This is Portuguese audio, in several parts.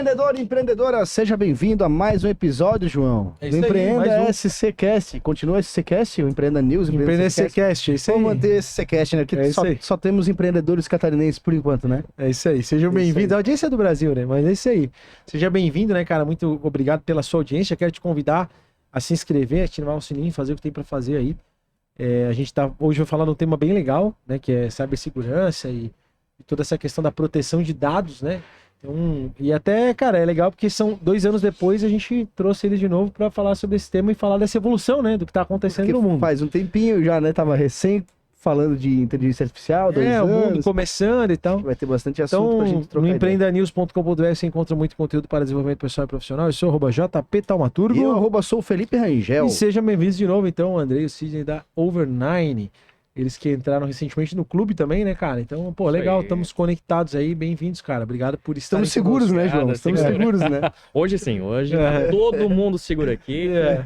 Empreendedor e empreendedora, seja bem-vindo a mais um episódio, João. É do isso aí, Empreenda mais um. SCcast. Continua esse SCcast, o Empreenda News, Empreender SCcast, é isso aí. Vamos manter esse SCcast, né? Porque É isso aí. só temos empreendedores catarinenses por enquanto, né? É isso aí, sejam É isso bem-vindos. aí. A audiência é do Brasil, né? Mas é isso aí. Seja bem-vindo, né, cara? Muito obrigado pela sua audiência. Quero te convidar a se inscrever, ativar o sininho, fazer o que tem pra fazer aí. A gente tá hoje vai falar de um tema bem legal, né? Que é cibersegurança e toda essa questão da proteção de dados, né? Então, e até, cara, é legal porque são 2 anos depois a gente trouxe ele de novo pra falar sobre esse tema e falar dessa evolução, né? Do que tá acontecendo Porque no mundo. faz um tempinho já, né? Tava recém falando de inteligência artificial, 2 o mundo anos. começando e tal. Vai ter bastante assunto pra gente Então, trocar no ideia. empreendanews.com.br você encontra muito conteúdo para desenvolvimento pessoal e profissional. Eu sou @JP Taumaturgo. E eu sou o Felipe Rangel. E sejam bem-vindos de novo, então, o André e o Sidney da Over9. Eles que entraram recentemente no clube também, né, cara? Então, pô, legal, aí. estamos conectados aí. Bem-vindos, cara. Obrigado por estarem Estamos seguros, né, João? Nada, Estamos segura. seguros, né? Hoje sim, hoje É. tá todo mundo seguro aqui. É.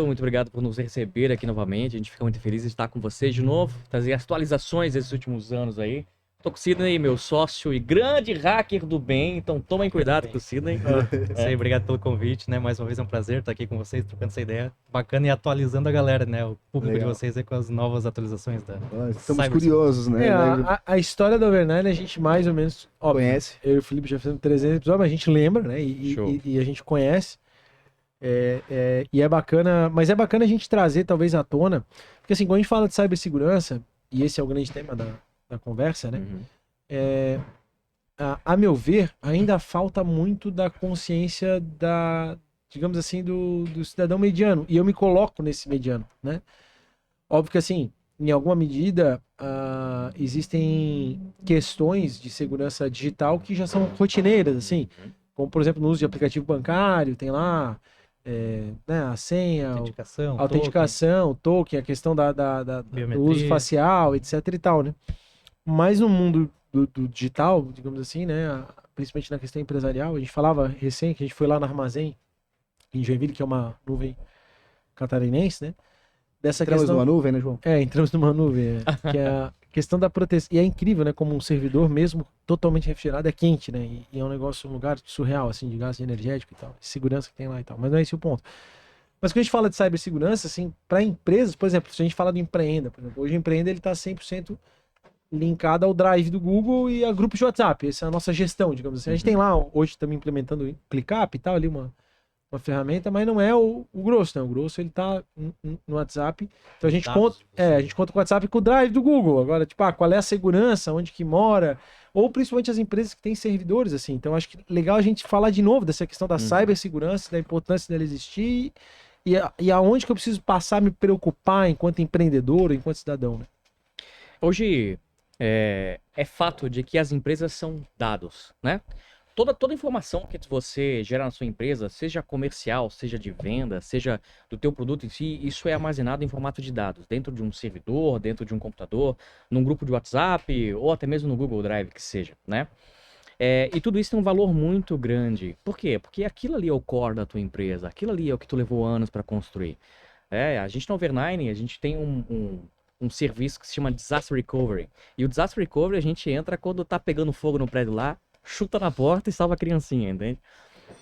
Muito obrigado por nos receber aqui novamente. A gente fica muito feliz de estar com vocês de novo, trazer atualizações desses últimos anos aí. Tô com o Sidney, meu sócio e grande hacker do bem, então tomem cuidado com o Sidney. Isso aí, obrigado pelo convite, né? Mais uma vez é um prazer estar aqui com vocês, trocando essa ideia bacana e atualizando a galera, né? O público Legal. de vocês aí com as novas atualizações da Estamos Cyber curiosos, né? A história da Over9 a gente mais ou menos óbvio, Conhece? Eu e o Felipe já fizemos 300 episódios, mas a gente lembra, né? Show. E a gente conhece. E é bacana, mas é bacana a gente trazer talvez à tona, porque assim, quando a gente fala de cibersegurança, e esse é o grande tema da conversa, né? Uhum. A meu ver, ainda falta muito da consciência digamos assim, do cidadão mediano. E eu me coloco nesse mediano, né? Óbvio que assim, em alguma medida, existem questões de segurança digital que já são rotineiras, assim. Como, por exemplo, no uso de aplicativo bancário, tem lá né, a senha, autenticação, o token, a questão do uso Biometria. facial, etc e tal, né? Mas no mundo do digital, digamos assim, né? Principalmente na questão empresarial, a gente falava recém que a gente foi lá no Armazém, em Joinville, que é uma nuvem catarinense, né? Dessa Entramos questão... numa nuvem, né, João? entramos numa nuvem, que é a questão da proteção. E é incrível, né? Como um servidor, mesmo totalmente refrigerado, é quente, né? E é um negócio, um lugar surreal, assim, de gasto energético e tal, de segurança que tem lá e tal. Mas não é esse o ponto. Mas quando a gente fala de cibersegurança, assim, para empresas, por exemplo, se a gente fala do Empreenda, por exemplo, hoje o Empreenda ele está 100% linkado ao Drive do Google e a grupos de WhatsApp. Essa é a nossa gestão, digamos assim. A gente tem lá, hoje estamos implementando o ClickUp e tal, ali uma ferramenta, mas não é o grosso, né? O grosso ele tá no WhatsApp. Então a gente conta com o WhatsApp e com o Drive do Google. Agora, tipo, qual é a segurança, onde que mora, ou principalmente as empresas que têm servidores, assim. Então acho que legal a gente falar de novo dessa questão da cibersegurança, da importância dela existir e aonde que eu preciso passar a me preocupar enquanto empreendedor ou enquanto cidadão, né? Hoje é fato de que as empresas são dados, né? Toda informação que você gera na sua empresa, seja comercial, seja de venda, seja do teu produto em si, isso é armazenado em formato de dados, dentro de um servidor, dentro de um computador, num grupo de WhatsApp ou até mesmo no Google Drive, que seja, né? E tudo isso tem um valor muito grande. Por quê? Porque aquilo ali é o core da tua empresa, aquilo ali é o que tu levou anos para construir. A gente na Over9, a gente tem um serviço que se chama Disaster Recovery. E o Disaster Recovery a gente entra quando tá pegando fogo no prédio lá, chuta na porta e salva a criancinha, entende?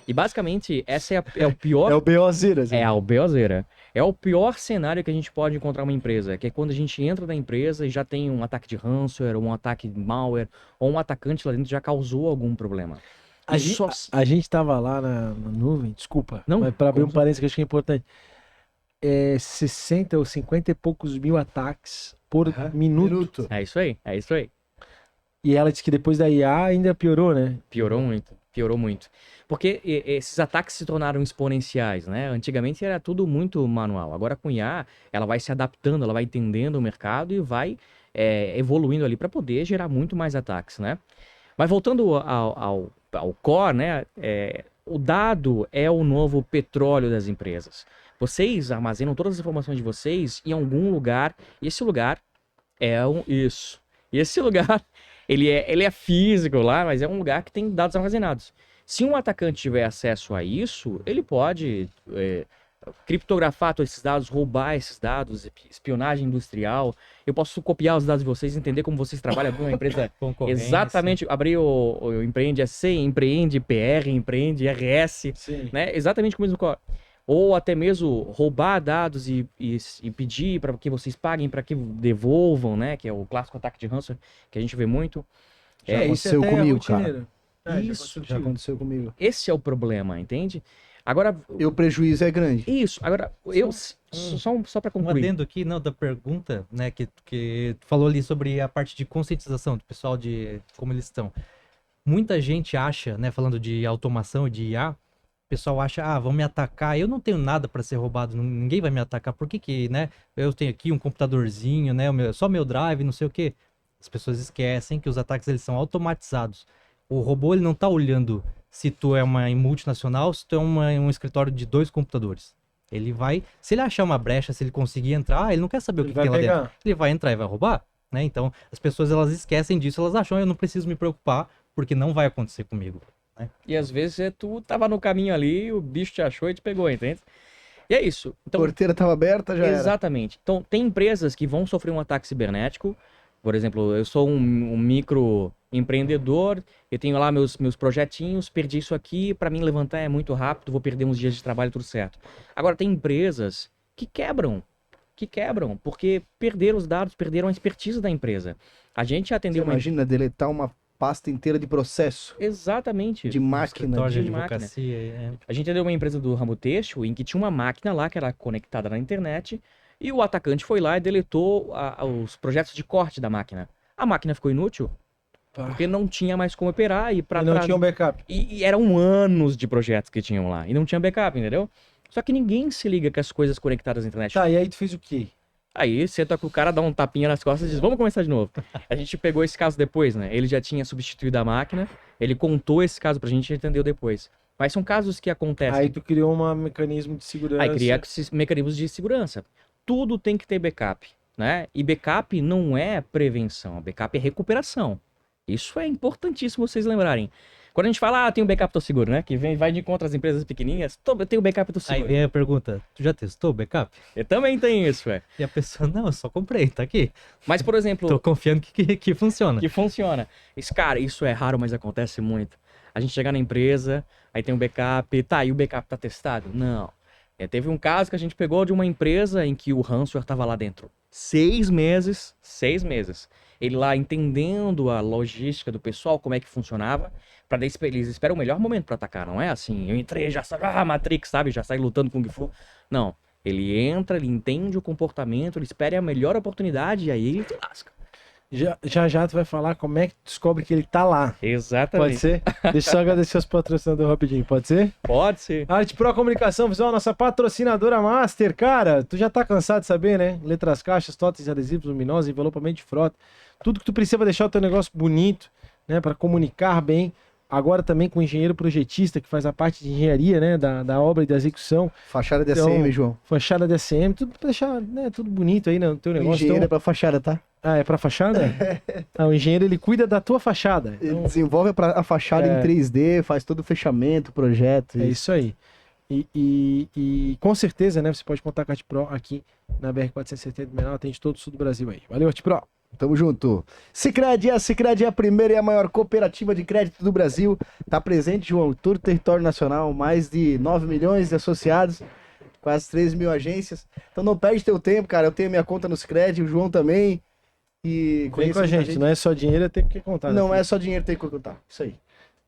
E basicamente, essa é o pior... É o BOZera, assim. É a BOZera. É o pior cenário que a gente pode encontrar uma empresa, que é quando a gente entra na empresa e já tem um ataque de ransomware, um ataque de malware, ou um atacante lá dentro já causou algum problema. A gente tava lá na nuvem, desculpa, Não, mas para abrir um como- parênteses que eu acho que é importante. 60 ou 50 e poucos mil ataques por minuto. É isso aí, é isso aí. E ela disse que depois da IA ainda piorou, né? Piorou muito. Porque esses ataques se tornaram exponenciais, né? Antigamente era tudo muito manual. Agora com IA, ela vai se adaptando, ela vai entendendo o mercado e vai evoluindo ali para poder gerar muito mais ataques, né? Mas voltando ao core, né? O dado é o novo petróleo das empresas. Vocês armazenam todas as informações de vocês em algum lugar, e esse lugar isso. E esse lugar, ele é físico lá, mas é um lugar que tem dados armazenados. Se um atacante tiver acesso a isso, ele pode criptografar todos esses dados, roubar esses dados, espionagem industrial. Eu posso copiar os dados de vocês, entender como vocês trabalham, abrir uma empresa Concorrência. exatamente, abrir o Empreende SC, Empreende PR, Empreende RS, Sim. né? Exatamente com o mesmo código. Ou até mesmo roubar dados e pedir para que vocês paguem, para que devolvam, né? Que é o clássico ataque de ransomware que a gente vê muito. Já isso aconteceu até é comigo, rotineiro. Isso, Já aconteceu comigo. Esse é o problema, entende? Agora, E o prejuízo é grande. isso. Agora, só para Um concluir. adendo aqui, não, da pergunta, né, que tu falou ali sobre a parte de conscientização do pessoal de como eles estão. Muita gente acha, né, falando de automação e de IA, o pessoal acha, vão me atacar, eu não tenho nada para ser roubado, ninguém vai me atacar, por que, né, eu tenho aqui um computadorzinho, né, só meu drive, não sei o quê. As pessoas esquecem que os ataques, eles são automatizados. O robô, ele não tá olhando se tu é uma multinacional, se tu é um escritório de 2 computadores. Ele vai, se ele achar uma brecha, se ele conseguir entrar, ele não quer saber o que vai tem lá pegar. dentro. Ele vai entrar e vai roubar, né? Então, as pessoas, elas esquecem disso, elas acham, eu não preciso me preocupar, porque não vai acontecer comigo. E às vezes tu tava no caminho ali, o bicho te achou e te pegou, entende? E é isso. A Então, porteira tava aberta, já era. exatamente. Então, tem empresas que vão sofrer um ataque cibernético. Por exemplo, eu sou um micro empreendedor, eu tenho lá meus projetinhos, perdi isso aqui, para mim levantar é muito rápido, vou perder uns dias de trabalho, tudo certo. Agora, tem empresas que quebram, porque perderam os dados, perderam a expertise da empresa. A gente Você atendeu uma... imagina deletar uma pasta inteira de processo, Exatamente. de máquina. Escritório de de máquina. advocacia, A gente atendeu uma empresa do ramo têxtil em que tinha uma máquina lá que era conectada na internet e o atacante foi lá e deletou os projetos de corte da máquina. A máquina ficou inútil porque não tinha mais como operar e para E não tinha um backup. e eram anos de projetos que tinham lá e não tinha backup, entendeu? Só que ninguém se liga com as coisas conectadas à internet. Tá, e aí tu fez o quê? Aí senta com o cara, dá um tapinha nas costas e diz, vamos começar de novo. A gente pegou esse caso depois, né? Ele já tinha substituído a máquina, ele contou esse caso pra gente e entendeu depois. Mas são casos que acontecem. Aí tu criou um mecanismo de segurança. Aí cria esses mecanismos de segurança. Tudo tem que ter backup, né? E backup não é prevenção, backup é recuperação. Isso é importantíssimo vocês lembrarem. Quando a gente fala, tem um backup, tô seguro, né? Que vai de encontro às empresas pequenininhas, eu tenho backup, tô Aí seguro. vem a pergunta, tu já testou o backup? Eu também tenho isso, é. E a pessoa, não, eu só comprei, tá aqui. Mas, por exemplo, Tô confiando que funciona. que funciona. Cara, isso é raro, mas acontece muito. A gente chegar na empresa, aí tem um backup, tá, e o backup tá testado? Não. Teve um caso que a gente pegou de uma empresa em que o ransomware tava lá dentro. 6 meses. Ele lá entendendo a logística do pessoal, como é que funcionava, pra daí eles esperam o melhor momento pra atacar, não é assim, eu entrei, já sai, Matrix, sabe, já sai lutando com Kung Fu. Não, ele entra, ele entende o comportamento, ele espera a melhor oportunidade e aí ele te lasca. Já tu vai falar como é que tu descobre que ele tá lá. Exatamente. Pode ser? Deixa eu só agradecer os patrocinadores rapidinho, pode ser? Pode ser. Arte Pro Comunicação Visual, nossa patrocinadora master, cara, tu já tá cansado de saber, né? Letras, caixas, totens, adesivos, luminosos, envelopamento de frota, tudo que tu precisa pra deixar o teu negócio bonito, né? Pra comunicar bem. Agora também com o engenheiro projetista, que faz a parte de engenharia, né? Da obra e da execução. Fachada de Então, ACM, João. Fachada de ACM, tudo pra deixar, né? Tudo bonito aí no teu negócio. Engenheiro é Então, pra fachada, tá? é pra fachada? O engenheiro, ele cuida da tua fachada. Ele Então, desenvolve a fachada em 3D, faz todo o fechamento, projeto. é isso aí. E com certeza, né? Você pode contar com a Arte Pro aqui na BR-470 Menal, atende todo o sul do Brasil aí. Valeu, Arte Pro! Tamo junto. Sicredi é a primeira e a maior cooperativa de crédito do Brasil. Tá presente, João, em todo o território nacional, mais de 9 milhões de associados, quase 3 mil agências. Então não perde teu tempo, cara. Eu tenho minha conta no Sicredi, o João também. E Vem conheço com a muita gente, não é só dinheiro, tem que contar. Não né, é só dinheiro, tem que contar. Isso aí.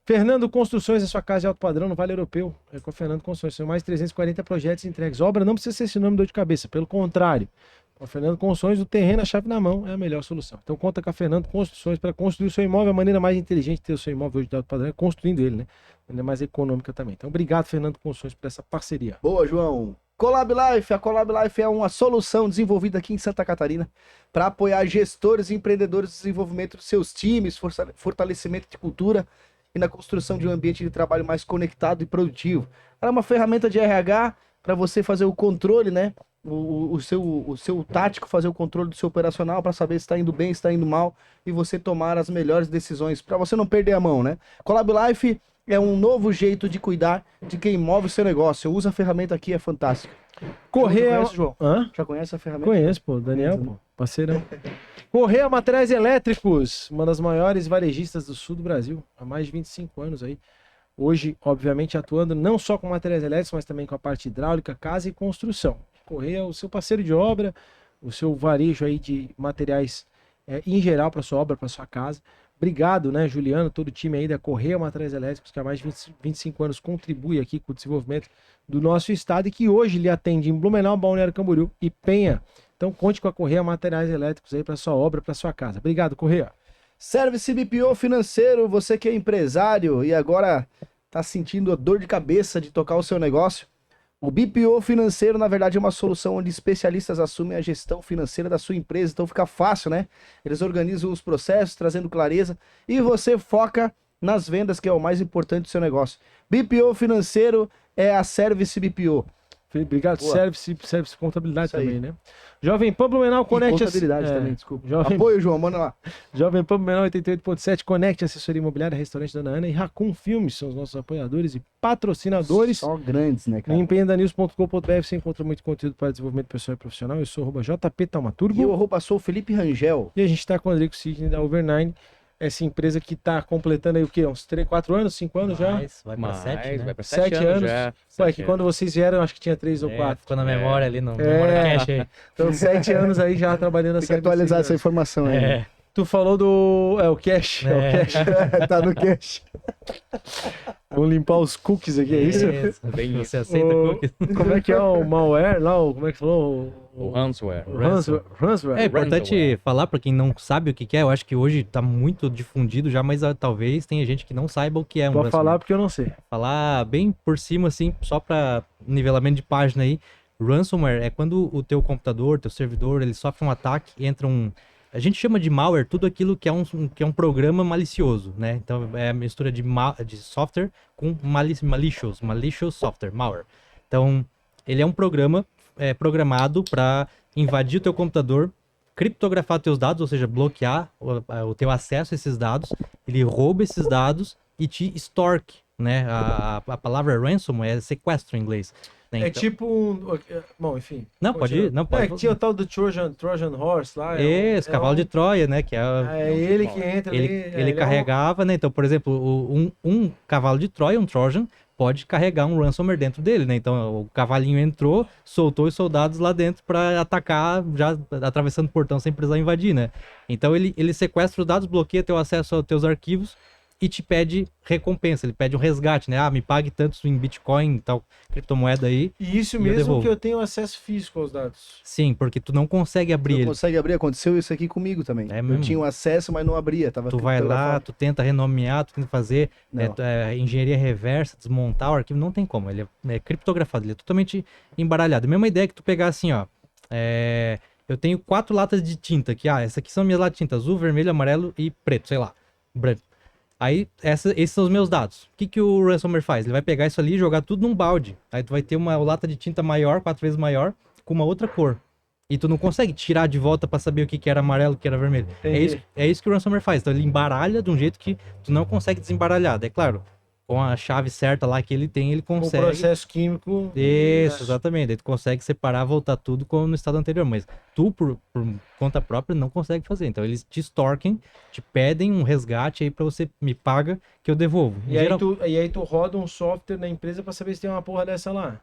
Fernando Construções, a sua casa de alto padrão no Vale Europeu. É com a Fernando Construções. São mais de 340 projetos entregues. Obra não precisa ser esse nome dor de cabeça, pelo contrário. Com a Fernando Construções, o terreno, a chave na mão, é a melhor solução. Então conta com a Fernando Construções para construir o seu imóvel. A maneira mais inteligente de ter o seu imóvel hoje de alto padrão é construindo ele, né? A maneira mais econômica também. Então obrigado, Fernando Construções, por essa parceria. Boa, João. Colab Life. A Colab Life é uma solução desenvolvida aqui em Santa Catarina para apoiar gestores e empreendedores no desenvolvimento dos seus times, fortalecimento de cultura e na construção de um ambiente de trabalho mais conectado e produtivo. Ela é uma ferramenta de RH para você fazer o controle, né, o seu tático fazer o controle do seu operacional para saber se está indo bem, se está indo mal e você tomar as melhores decisões para você não perder a mão, né? Collab Life é um novo jeito de cuidar de quem move o seu negócio. Eu uso a ferramenta aqui, é fantástica. Correia. Conhece, João? Hã? Já conhece a ferramenta? Conheço, pô. Daniel, pô. Parceirão. Correia Materiais Elétricos, uma das maiores varejistas do sul do Brasil, há mais de 25 anos aí. Hoje, obviamente, atuando não só com materiais elétricos, mas também com a parte hidráulica, casa e construção. Correia é o seu parceiro de obra, o seu varejo aí de materiais em geral para sua obra, para sua casa. Obrigado, né, Juliano, todo o time aí da Correia Materiais Elétricos, que há mais de 25 anos contribui aqui com o desenvolvimento do nosso estado e que hoje lhe atende em Blumenau, Balneário Camboriú e Penha. Então conte com a Correia Materiais Elétricos aí para sua obra, para sua casa. Obrigado, Correia. Service BPO Financeiro, você que é empresário e agora está sentindo a dor de cabeça de tocar o seu negócio. O BPO Financeiro, na verdade, é uma solução onde especialistas assumem a gestão financeira da sua empresa, então fica fácil, né? Eles organizam os processos, trazendo clareza, e você foca nas vendas, que é o mais importante do seu negócio. BPO Financeiro é a Service BPO. Obrigado. Boa. Service Contabilidade Isso aí. também, né? Jovem Pan Blumenau, E Conecte... contabilidade também, desculpa. Jovem, Apoio, João, manda lá. Jovem Pan Blumenau 88.7, Conecte Assessoria Imobiliária, Restaurante Dona Ana e Racun Filmes são os nossos apoiadores e patrocinadores. Só grandes, né, No cara? empreendanews.com.br você encontra muito conteúdo para desenvolvimento pessoal e profissional. Eu sou @JP Taumaturgo. E o sou o Felipe Rangel. E a gente está com o Rodrigo Sidney da Over9, essa empresa que está completando aí o quê? Uns 3, 4 anos, 5 anos já? Mas vai pra 7, né? vai pra 7 anos. já. Pô, é que quando vocês vieram, acho que tinha 3 ou 4. Ficou na memória ali, no É. memória cache aí. Então 7 anos aí já trabalhando Tem que essa atualizar essa informação aí. É. Tu falou do... É o cash. É o É. cash. Tá no cash. Vamos limpar os cookies aqui, é isso? Bem Você aceita O- cookies? Como é que é o malware lá? Como é que falou? O ransomware. O ransomware. É importante Ransomware. falar pra quem não sabe o que que é. Eu acho que hoje tá muito difundido já, mas talvez tenha gente que não saiba o que é um Vou ransomware. falar porque eu não sei. Falar bem por cima, assim, só pra nivelamento de página aí. Ransomware é quando o teu computador, teu servidor, ele sofre um ataque e entra um... A gente chama de malware tudo aquilo que é um programa malicioso, né? Então é a mistura de software com malicious software, malware. Então ele é um programa programado para invadir o teu computador, criptografar teus dados, ou seja, bloquear o teu acesso a esses dados. Ele rouba esses dados e te extorque, né? A palavra ransom é sequestro em inglês. Né? É Então- tipo... Bom, enfim. Não, pode ir, não, pode. É que tinha o tal do Trojan Horse lá. Esse cavalo de Troia, né? Que é É ele que entra ali. ele carregava, né? Então, por exemplo, um cavalo de Troia, um Trojan, pode carregar um ransomware dentro dele, né? Então, o cavalinho entrou, soltou os soldados lá dentro para atacar, já atravessando o portão sem precisar invadir, né? Então, ele sequestra os dados, bloqueia teu acesso aos teus arquivos e te pede recompensa, ele pede um resgate, né? Ah, me pague tanto em Bitcoin, tal criptomoeda aí. E isso E eu mesmo devolvo. que eu tenho acesso físico aos dados. Sim, porque tu não consegue abrir Não ele. consegue abrir, aconteceu isso aqui comigo também. É eu mesmo? tinha o acesso, mas não abria. Tava Tu vai lá, criptografado. tu tenta renomear, tu tenta fazer Não. engenharia reversa, desmontar o arquivo, não tem como. Ele é criptografado, ele é totalmente embaralhado. A mesma ideia que tu pegar assim, ó. Eu tenho 4 latas de tinta aqui. Essas aqui são minhas latas de tinta: azul, vermelho, amarelo e preto, sei lá, branco. Aí, esses são os meus dados. O que o ransomware faz? Ele vai pegar isso ali e jogar tudo num balde. Aí tu vai ter uma lata de tinta maior, 4 vezes maior, com uma outra cor. E tu não consegue tirar de volta pra saber o que era amarelo, o que era vermelho. Entendi. É isso que o ransomware faz. Então ele embaralha de um jeito que tu não consegue desembaralhar. É claro, com a chave certa lá que ele tem, ele Com o consegue... processo químico. Isso, exatamente. Aí tu consegue separar, voltar tudo como no estado anterior. Mas tu, por conta própria, não consegue fazer. Então eles te extorquem, te pedem um resgate aí pra você me paga que eu devolvo. E aí tu roda um software na empresa pra saber se tem uma porra dessa lá.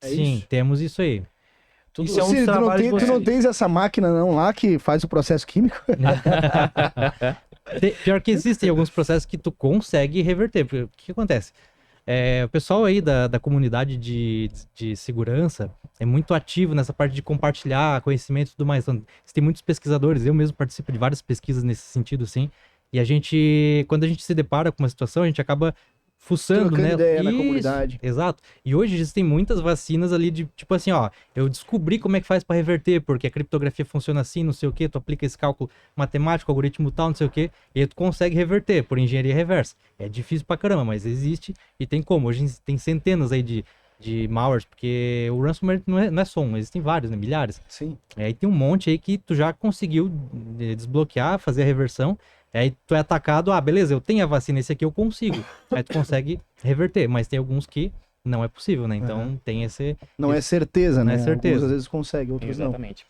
É Sim, isso? temos isso aí. Tudo Isso é um Cid, dos trabalhos de tu não vocês. tens essa máquina não lá que faz o processo químico? Pior que existem alguns processos que tu consegue reverter. Porque o que acontece? O pessoal aí da comunidade de segurança é muito ativo nessa parte de compartilhar conhecimento e tudo mais. Então, tem muitos pesquisadores, eu mesmo participo de várias pesquisas nesse sentido, assim. E quando a gente se depara com uma situação, a gente acaba fuçando, Trocando né? ideia na Isso, comunidade. Exato. E hoje existem muitas vacinas ali de, tipo assim, ó, eu descobri como é que faz para reverter, porque a criptografia funciona assim, não sei o quê, tu aplica esse cálculo matemático, algoritmo tal, não sei o quê, e aí tu consegue reverter por engenharia reversa. É difícil pra caramba, mas existe e tem como. Hoje tem centenas aí de de malwares, porque o ransomware não é só um, existem vários, né? Milhares. Sim. Aí tem um monte aí que tu já conseguiu desbloquear, fazer a reversão. Aí tu é atacado, beleza, eu tenho a vacina, esse aqui eu consigo. Aí tu consegue reverter, mas tem alguns que não é possível, né? Então tem esse... Não é certeza, Não né? é certeza. Alguns às vezes conseguem, outros não. Exatamente.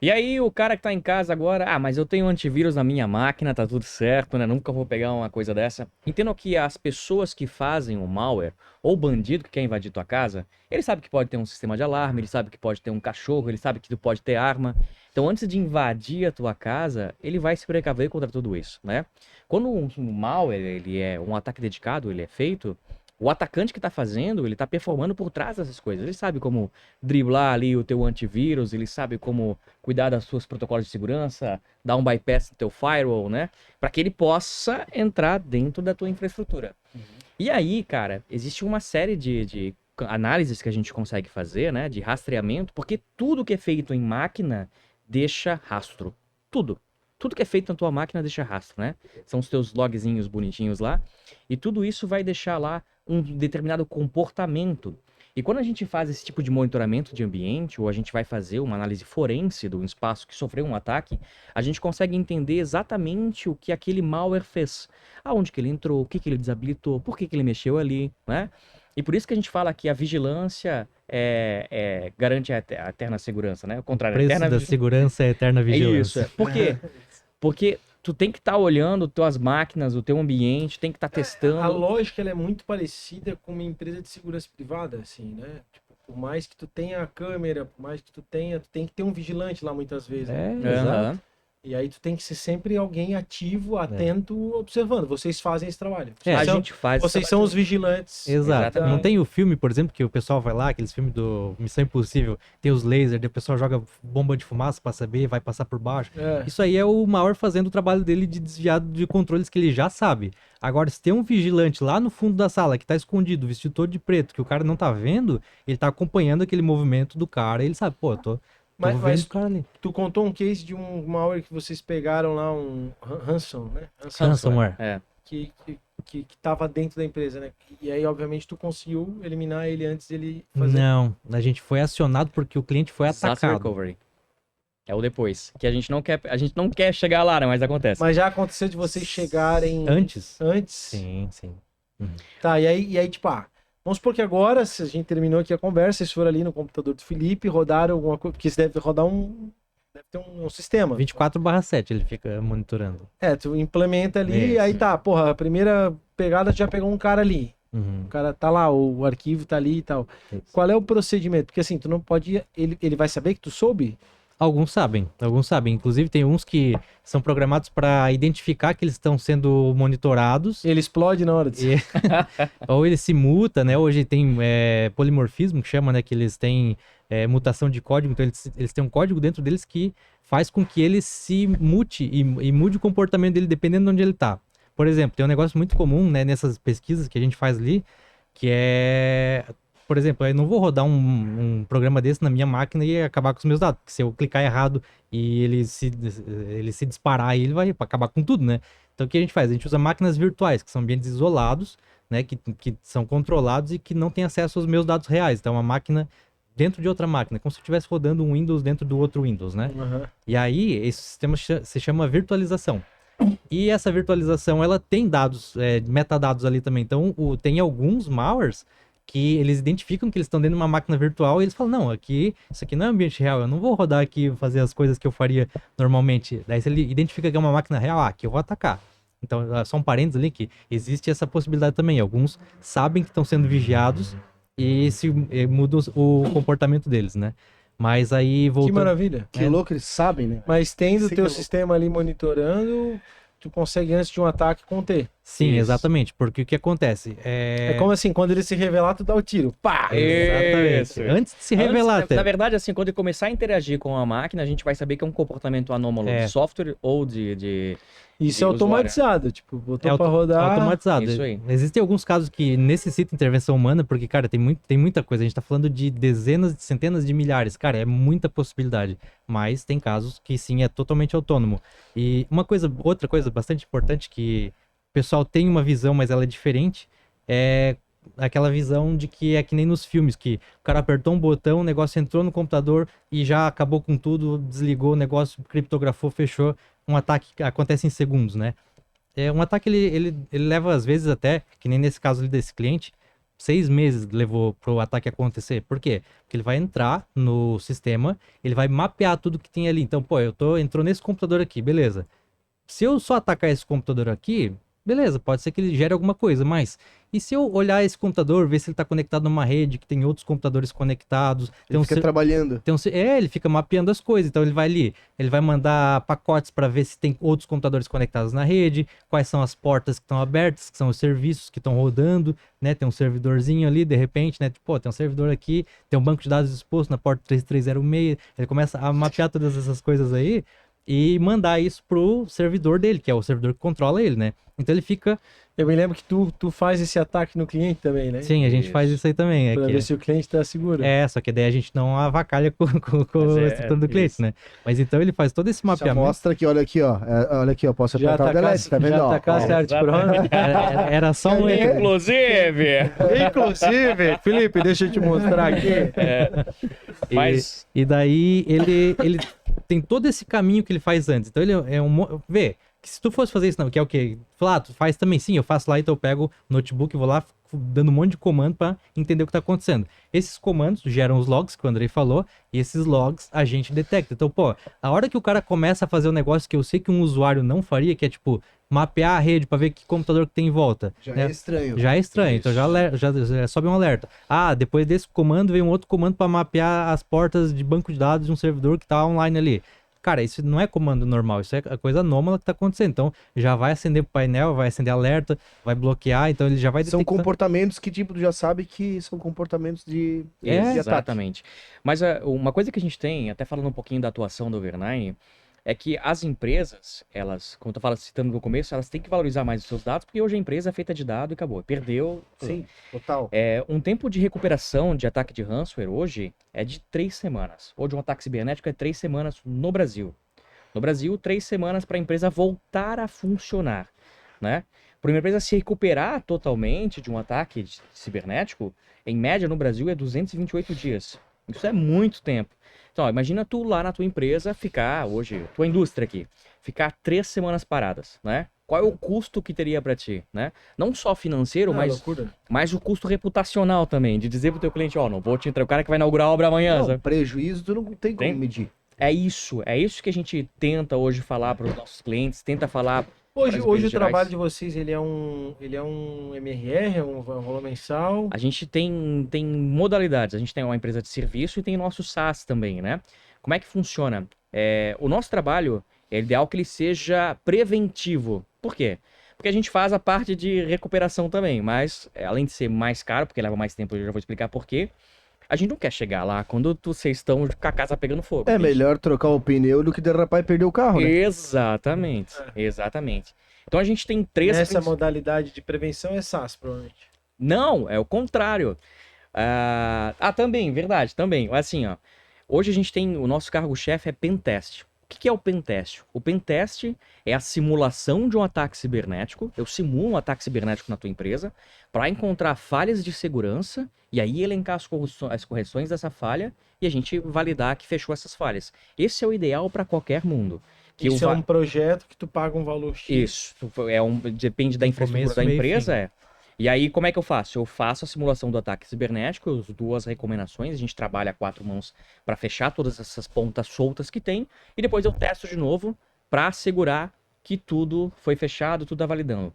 E aí o cara que tá em casa agora, mas eu tenho antivírus na minha máquina, tá tudo certo, né? Nunca vou pegar uma coisa dessa. Entendo que as pessoas que fazem o malware, ou o bandido que quer invadir tua casa, ele sabe que pode ter um sistema de alarme, ele sabe que pode ter um cachorro, ele sabe que tu pode ter arma. Então antes de invadir a tua casa, ele vai se precaver contra tudo isso, né? Quando um malware, ele é um ataque dedicado, ele é feito, o atacante que tá fazendo, ele tá performando por trás dessas coisas. Ele sabe como driblar ali o teu antivírus, ele sabe como cuidar das suas protocolos de segurança, dar um bypass no teu firewall, né? Para que ele possa entrar dentro da tua infraestrutura. E aí, cara, existe uma série de análises que a gente consegue fazer, né? De rastreamento, porque tudo que é feito em máquina deixa rastro. Tudo. Tudo que é feito na tua máquina deixa rastro, né? São os teus logzinhos bonitinhos lá. E tudo isso vai deixar lá um determinado comportamento. E quando a gente faz esse tipo de monitoramento de ambiente, ou a gente vai fazer uma análise forense do espaço que sofreu um ataque, a gente consegue entender exatamente o que aquele malware fez. Aonde que ele entrou, o que que ele desabilitou, por que que ele mexeu ali, né? E por isso que a gente fala que a vigilância garante a eterna segurança, né? O contrário, a preço eterna da segurança é a eterna é vigilância. isso. Por quê? Porque tu tem que estar olhando tuas máquinas, o teu ambiente, tem que estar testando. A lógica ela é muito parecida com uma empresa de segurança privada, assim, né? Tipo, por mais que tu tenha a câmera, por mais que tu tem que ter um vigilante lá muitas vezes. né? Exato. Aham. E aí tu tem que ser sempre alguém ativo, atento, observando. Vocês fazem esse trabalho. A Vocês são, gente faz. vocês são os vigilantes. Exato. Exatamente. Não tem o filme, por exemplo, que o pessoal vai lá, aqueles filmes do Missão Impossível, tem os lasers, daí o pessoal joga bomba de fumaça pra saber, vai passar por baixo. É. Isso aí é o maior fazendo o trabalho dele de desviar de controles que ele já sabe. Agora, se tem um vigilante lá no fundo da sala que tá escondido, vestido todo de preto, que o cara não tá vendo, ele tá acompanhando aquele movimento do cara e ele sabe, pô, eu tô vendo Mas o cara ali. tu contou um case de um malware que vocês pegaram lá, um ransom, né? Ransomware. É. Que tava dentro da empresa, né? E aí, obviamente, tu conseguiu eliminar ele antes dele fazer. Não, a gente foi acionado porque o cliente foi Disaster atacado. recovery. É o depois. Que a gente não quer chegar lá, né? Mas acontece. Mas já aconteceu de vocês chegarem Antes? antes? Sim, sim. Tá, e aí tipo, vamos supor que agora, se a gente terminou aqui a conversa, vocês foram ali no computador do Felipe, rodaram alguma coisa, porque você deve rodar deve ter um sistema. 24/7 ele fica monitorando. Tu implementa ali, Isso. aí tá, porra, a primeira pegada já pegou um cara ali. Uhum. O cara tá lá, o arquivo tá ali e tal. Isso. Qual é o procedimento? Porque assim, tu não pode. Ele vai saber que tu soube? Alguns sabem. Inclusive tem uns que são programados para identificar que eles estão sendo monitorados. Ele explode na hora de E- ou ele se muta, né? Hoje tem polimorfismo, que chama, né? Que eles têm mutação de código. Então eles têm um código dentro deles que faz com que ele se mute e mude o comportamento dele dependendo de onde ele tá. Por exemplo, tem um negócio muito comum, né? Nessas pesquisas que a gente faz ali, que é... Por exemplo, eu não vou rodar um programa desse na minha máquina e acabar com os meus dados. Porque se eu clicar errado e ele se disparar, aí ele vai acabar com tudo, né? Então o que a gente faz? A gente usa máquinas virtuais, que são ambientes isolados, né? Que são controlados e que não tem acesso aos meus dados reais. Então é uma máquina dentro de outra máquina, como se eu estivesse rodando um Windows dentro do outro Windows, né? Uhum. E aí, esse sistema se chama virtualização. E essa virtualização, ela tem dados, metadados ali também. Então, tem alguns malwares que eles identificam que eles estão dentro de uma máquina virtual e eles falam, não, isso aqui não é ambiente real, eu não vou rodar aqui e fazer as coisas que eu faria normalmente. Daí, se ele identifica que é uma máquina real, aqui eu vou atacar. Então, só um parênteses ali que existe essa possibilidade também. Alguns sabem que estão sendo vigiados e muda o comportamento deles, né? Mas aí, Que voltando... maravilha. Que louco, eles sabem, né? Mas tendo o Sim, teu que sistema ali monitorando, tu consegue, antes de um ataque, conter. Sim, Isso. exatamente, porque o que acontece? É como assim, quando ele se revelar, tu dá o tiro. Pá! Exatamente. Isso. Antes de se revelar Antes, até. na verdade, assim, quando ele começar a interagir com a máquina, a gente vai saber que é um comportamento anômalo de software ou de Isso de é usuário. automatizado, tipo, botou pra rodar. Automatizado. Isso aí. Existem alguns casos que necessitam intervenção humana, porque, cara, tem muita coisa. A gente tá falando de dezenas, de centenas de milhares. Cara, é muita possibilidade. Mas tem casos que sim, é totalmente autônomo. E outra coisa bastante importante que o pessoal tem uma visão, mas ela é diferente, é aquela visão de que é que nem nos filmes, que o cara apertou um botão, o negócio entrou no computador e já acabou com tudo, desligou o negócio, criptografou, fechou. Um ataque que acontece em segundos, né? Um ataque, ele leva, às vezes, até, que nem nesse caso ali desse cliente, 6 meses levou pro ataque acontecer. Por quê? Porque ele vai entrar no sistema, ele vai mapear tudo que tem ali. Então, pô, entrou nesse computador aqui, beleza. Se eu só atacar esse computador aqui, beleza, pode ser que ele gere alguma coisa, mas e se eu olhar esse computador, ver se ele está conectado numa rede que tem outros computadores conectados? Ele fica trabalhando. Ele fica mapeando as coisas, então ele vai ali, ele vai mandar pacotes para ver se tem outros computadores conectados na rede, quais são as portas que estão abertas, que são os serviços que estão rodando, né? Tem um servidorzinho ali, de repente, né? Pô, tem um servidor aqui, tem um banco de dados exposto na porta 3306, ele começa a mapear todas essas coisas aí, e mandar isso pro servidor dele, que é o servidor que controla ele, né? Então ele fica... Eu me lembro que tu faz esse ataque no cliente também, né? Sim, a gente faz isso aí também. Pra ver se o cliente tá seguro. Só que daí a gente não avacalha com o estrutura do cliente, né? Mas então ele faz todo esse mapeamento. Mostra aqui, olha aqui, ó. Olha aqui, ó. Posso apertar o delete, tá vendo? Já atacasse a arte prone. Era só um erro. Inclusive, Felipe, deixa eu te mostrar aqui. Mas... E daí ele tem todo esse caminho que ele faz antes. Então ele é vê, que se tu fosse fazer isso, não, que é o quê? Falar, tu faz também, sim, eu faço lá, então eu pego o notebook e vou lá dando um monte de comando para entender o que tá acontecendo. Esses comandos geram os logs, que o Andrei falou, e esses logs a gente detecta. Então, pô, a hora que o cara começa a fazer um negócio que eu sei que um usuário não faria, que é tipo, mapear a rede para ver que computador que tem em volta. Já né? é estranho. Já é estranho, Isso. então já sobe um alerta. Depois desse comando vem um outro comando para mapear as portas de banco de dados de um servidor que tá online ali. Cara, isso não é comando normal, isso é a coisa anômala que tá acontecendo. Então, já vai acender o painel, vai acender alerta, vai bloquear, então ele já vai São detectar. comportamentos que, tipo, tu já sabe que são comportamentos de ataque. Exatamente. Mas uma coisa que a gente tem, até falando um pouquinho da atuação do Over9, é que as empresas, elas, como eu citando no começo, elas têm que valorizar mais os seus dados, porque hoje a empresa é feita de dado e acabou. Perdeu. Sim, total. Um tempo de recuperação de ataque de ransomware hoje é de 3 semanas. Ou de um ataque cibernético é 3 semanas no Brasil. No Brasil, 3 semanas para a empresa voltar a funcionar, né? Para uma empresa se recuperar totalmente de um ataque cibernético, em média no Brasil é 228 dias. Isso é muito tempo. Então, ó, imagina tu lá na tua empresa ficar, hoje, tua indústria aqui, ficar 3 semanas paradas, né? Qual é o custo que teria para ti, né? Não só financeiro, mas o custo reputacional também, de dizer pro teu cliente, ó, não vou te entregar o cara que vai inaugurar a obra amanhã. Não, sabe? prejuízo tu não tem como medir. É isso que a gente tenta hoje falar para os nossos clientes, tenta falar... Hoje o trabalho de vocês, ele é um MRR, é um valor mensal? A gente tem modalidades, a gente tem uma empresa de serviço e tem nosso SaaS também, né? Como é que funciona? O nosso trabalho, é ideal que ele seja preventivo. Por quê? Porque a gente faz a parte de recuperação também, mas além de ser mais caro, porque leva mais tempo, eu já vou explicar por quê, a gente não quer chegar lá quando vocês estão com a casa pegando fogo. É melhor trocar o pneu do que derrapar e perder o carro, né? Exatamente, exatamente. Então a gente tem 3... Essa modalidade de prevenção é SaaS, provavelmente. Não, é o contrário. Também, verdade, também. Assim, ó, hoje a gente tem, o nosso cargo-chefe é pentest. O que é o pentest? O pentest é a simulação de um ataque cibernético. Eu simulo um ataque cibernético na tua empresa para encontrar falhas de segurança e aí elencar as correções dessa falha e a gente validar que fechou essas falhas. Esse é o ideal para qualquer mundo. Isso é um projeto que tu paga um valor X. Isso. Depende da infraestrutura da empresa, E aí, como é que eu faço? Eu faço a simulação do ataque cibernético, as 2 recomendações, a gente trabalha a 4 mãos para fechar todas essas pontas soltas que tem, e depois eu testo de novo para assegurar que tudo foi fechado, tudo está validando.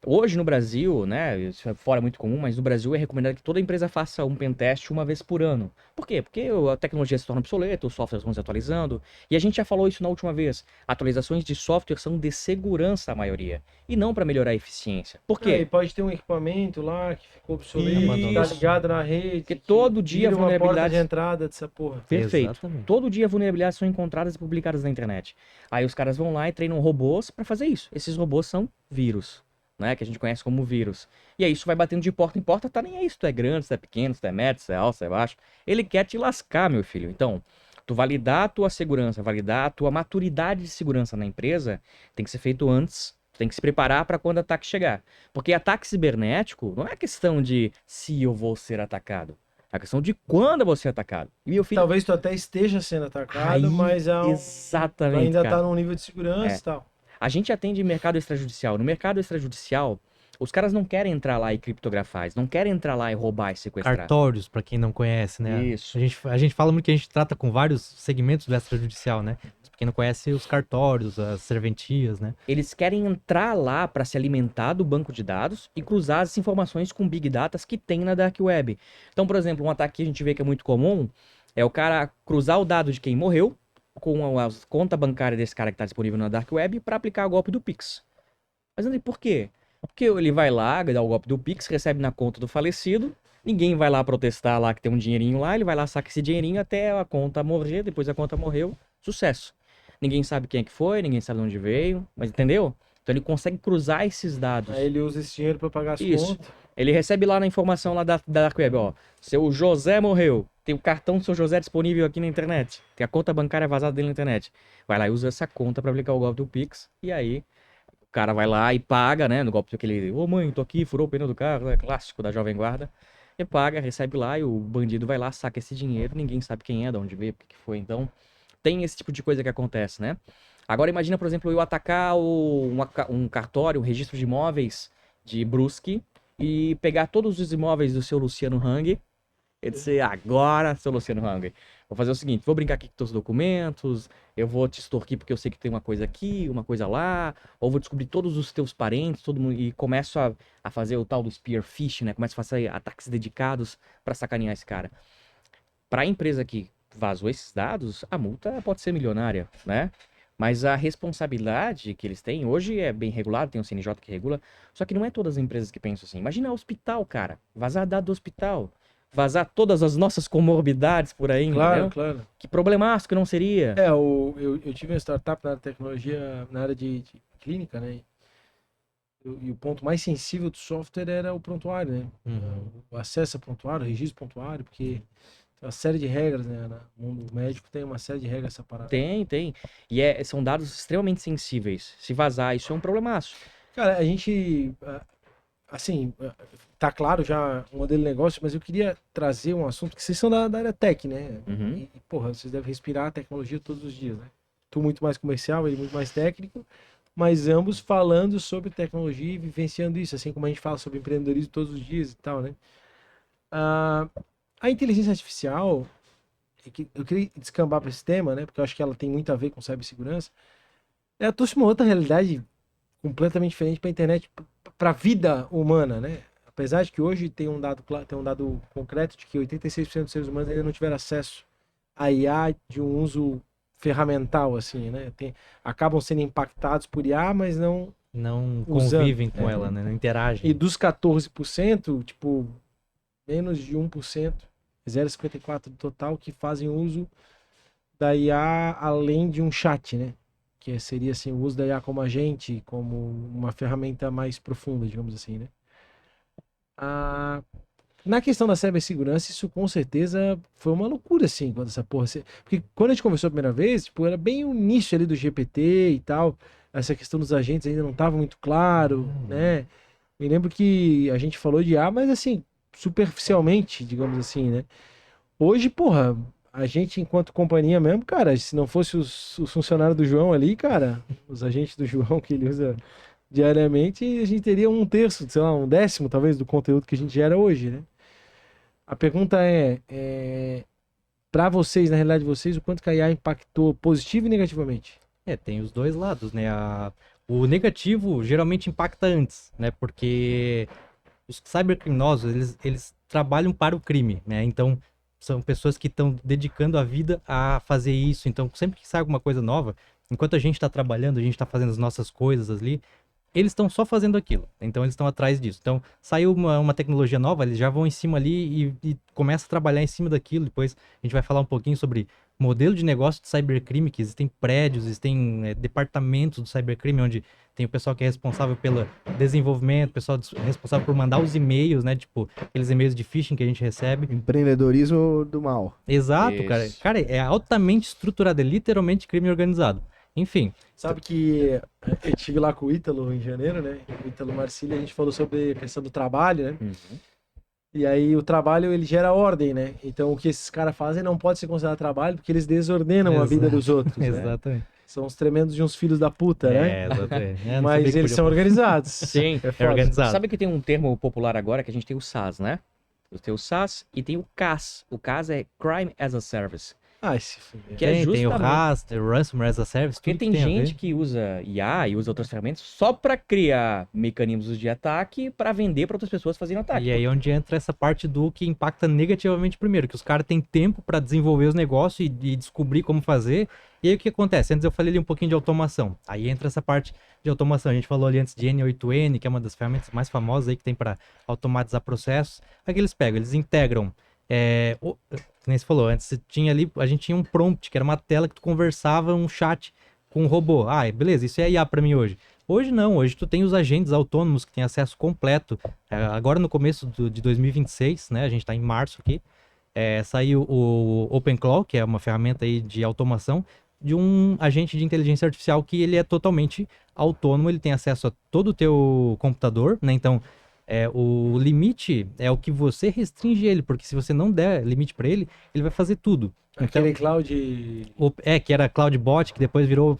Hoje no Brasil, né, isso fora é muito comum, mas no Brasil é recomendado que toda empresa faça um pentest uma vez por ano. Por quê? Porque a tecnologia se torna obsoleta, os softwares vão se atualizando, e a gente já falou isso na última vez. Atualizações de software são de segurança a maioria, e não para melhorar a eficiência. Por quê? E pode ter um equipamento lá que ficou obsoleto, tá ligado na rede. Porque todo dia vira uma porta vulnerabilidades... de entrada dessa porra. Perfeito. Exatamente. Todo dia vulnerabilidades são encontradas e publicadas na internet. Aí os caras vão lá e treinam robôs para fazer isso. Esses robôs são vírus, né, que a gente conhece como vírus. E aí isso vai batendo de porta em porta, tá nem aí se tu é grande, se tu é pequeno, se tu é médio, se tu é alto, se tu é baixo. Ele quer te lascar, meu filho. Então, tu validar a tua segurança, validar a tua maturidade de segurança na empresa, tem que ser feito antes Tu tem que se preparar para quando o ataque chegar. Porque ataque cibernético não é questão de se eu vou ser atacado. É questão de quando eu vou ser atacado. E meu filho... Talvez tu até esteja sendo atacado, Aí, mas tu exatamente, ainda cara. tá num nível de segurança É. e tal. A gente atende mercado extrajudicial. No mercado extrajudicial, os caras não querem entrar lá e criptografar, eles não querem entrar lá e roubar e sequestrar. Cartórios, pra quem não conhece, né? Isso. A gente fala muito que a gente trata com vários segmentos do extrajudicial, né? Mas pra quem não conhece, os cartórios, as serventias, né? Eles querem entrar lá para se alimentar do banco de dados e cruzar as informações com Big Data que tem na Dark Web. Então, por exemplo, um ataque que a gente vê que é muito comum é o cara cruzar o dado de quem morreu com a conta bancária desse cara que está disponível na Dark Web para aplicar o golpe do Pix. Mas André, por quê? Porque ele vai lá, dá o golpe do Pix, recebe na conta do falecido, ninguém vai lá protestar lá que tem um dinheirinho lá, ele vai lá, saca esse dinheirinho até a conta morrer, depois a conta morreu, sucesso. Ninguém sabe quem é que foi, ninguém sabe de onde veio, mas entendeu? Então ele consegue cruzar esses dados. Aí ele usa esse dinheiro pra pagar as Isso. contas. Ele recebe lá na informação lá da Dark Web, ó, seu José morreu, tem o cartão do seu José disponível aqui na internet, tem a conta bancária vazada dele na internet. Vai lá e usa essa conta pra aplicar o golpe do Pix, e aí o cara vai lá e paga, né, no golpe daquele, ô mãe, tô aqui, furou o pneu do carro, é clássico da Jovem Guarda, e paga, recebe lá e o bandido vai lá, saca esse dinheiro, ninguém sabe quem é, de onde veio, o que foi, então tem esse tipo de coisa que acontece, né? Agora imagina, por exemplo, eu atacar um cartório, um registro de imóveis de Brusque e pegar todos os imóveis do seu Luciano Hang e dizer, agora, seu Luciano Hang, vou fazer o seguinte, vou brincar aqui com teus documentos, eu vou te extorquir porque eu sei que tem uma coisa aqui, uma coisa lá, ou vou descobrir todos os teus parentes, todo mundo, e começo a fazer o tal do spear phishing, né? Começo a fazer ataques dedicados para sacanear esse cara. Para a empresa que vazou esses dados, a multa pode ser milionária, né? Mas a responsabilidade que eles têm hoje é bem regulado, tem o CNJ que regula, só que não é todas as empresas que pensam assim. Imagina o hospital, cara, vazar dado do hospital, vazar todas as nossas comorbidades por aí, Claro, entendeu? claro. Que problemaço que não seria. Eu tive uma startup na área de tecnologia, na área de clínica, né? E o ponto mais sensível do software era o prontuário, né? O acesso a prontuário, o registro prontuário, porque tem uma série de regras, né? No mundo médico tem uma série de regras separadas. Tem. E são dados extremamente sensíveis. Se vazar, isso é um problemaço. Cara, a gente, assim, tá claro já o modelo de negócio, mas eu queria trazer um assunto que vocês são da área tech, né? Uhum. E, porra, vocês devem respirar a tecnologia todos os dias, né? Tu muito mais comercial, ele muito mais técnico, mas ambos falando sobre tecnologia e vivenciando isso, assim como a gente fala sobre empreendedorismo todos os dias e tal, né? A inteligência artificial, eu queria descambar para esse tema, né? Porque eu acho que ela tem muito a ver com cibersegurança. Ela trouxe uma outra realidade completamente diferente para a internet, para a vida humana, né? Apesar de que hoje tem um dado concreto de que 86% dos seres humanos ainda não tiveram acesso a IA de um uso ferramental, assim, né? Acabam sendo impactados por IA, mas não convivem com ela, né? Não interagem. E dos 14%, tipo, menos de 1%, 0,54% do total, que fazem uso da IA além de um chat, né? Que seria, assim, o uso da IA como agente, como uma ferramenta mais profunda, digamos assim, né? Na questão da cibersegurança, isso com certeza foi uma loucura, assim, quando essa porra... Porque quando a gente conversou a primeira vez, tipo, era bem o início ali do GPT e tal, essa questão dos agentes ainda não estava muito claro, né? Me lembro que a gente falou de IA, mas assim, superficialmente, digamos assim, né? Hoje, porra, a gente enquanto companhia mesmo, cara, se não fosse os funcionários do João ali, cara, os agentes do João que ele usa diariamente, a gente teria 1/3, sei lá, 1/10 talvez do conteúdo que a gente gera hoje, né? A pergunta para vocês, na realidade de vocês, o quanto que a IA impactou positivo e negativamente? Tem os dois lados, né? O negativo geralmente impacta antes, né? Porque os cybercriminosos, eles trabalham para o crime, né? Então, são pessoas que estão dedicando a vida a fazer isso. Então, sempre que sai alguma coisa nova, enquanto a gente está trabalhando, a gente está fazendo as nossas coisas ali, eles estão só fazendo aquilo. Então, eles estão atrás disso. Então, saiu uma tecnologia nova, eles já vão em cima ali e começam a trabalhar em cima daquilo. Depois, a gente vai falar um pouquinho sobre modelo de negócio de cybercrime, que existem prédios, existem departamentos do cybercrime, onde tem o pessoal que é responsável pelo desenvolvimento, o pessoal responsável por mandar os e-mails, né? Tipo, aqueles e-mails de phishing que a gente recebe. Empreendedorismo do mal. Exato, Isso. cara. Cara, é altamente estruturado, é literalmente crime organizado. Enfim, Sabe que eu estive lá com o Ítalo em janeiro, né? O Ítalo Marcílio, a gente falou sobre a questão do trabalho, né? Uhum. E aí o trabalho, ele gera ordem, né? Então o que esses caras fazem não pode ser considerado trabalho porque eles desordenam a vida dos outros, né? exatamente. São os tremendos de uns filhos da puta, né? Exatamente. Eu não sabia Mas que eles podia são falar. organizados. Sim, É foda. organizado. Sabe que tem um termo popular agora que a gente tem o SaaS, né? Tem o SaaS e tem o CaaS. O CaaS é Crime as a Service. Ai, se fuder. Que é Tem o justamente- RAS, tem o Ransomware as a Service, Porque tudo tem que a ver. gente que usa IA e usa outras ferramentas só para criar mecanismos de ataque para vender para outras pessoas fazerem ataque. E aí é onde entra essa parte do que impacta negativamente primeiro, que os caras têm tempo para desenvolver os negócios e descobrir como fazer. E aí o que acontece? Antes eu falei ali um pouquinho de automação. Aí entra essa parte de automação. A gente falou ali antes de N8N, que é uma das ferramentas mais famosas aí que tem para automatizar processos. Aí que eles pegam, eles integram. Que nem você falou, antes você tinha ali, a gente tinha um prompt, que era uma tela que tu conversava, um chat com um robô. Ah, beleza, isso é IA para mim hoje. Hoje não, hoje tu tem os agentes autônomos que têm acesso completo. Agora no começo de 2026, né, a gente está em março aqui, saiu o OpenClaw, que é uma ferramenta aí de automação, de um agente de inteligência artificial que ele é totalmente autônomo, ele tem acesso a todo o teu computador, né, então o limite é o que você restringe ele, porque se você não der limite para ele, ele vai fazer tudo. Aquele cloud... Que era CloudBot, que depois virou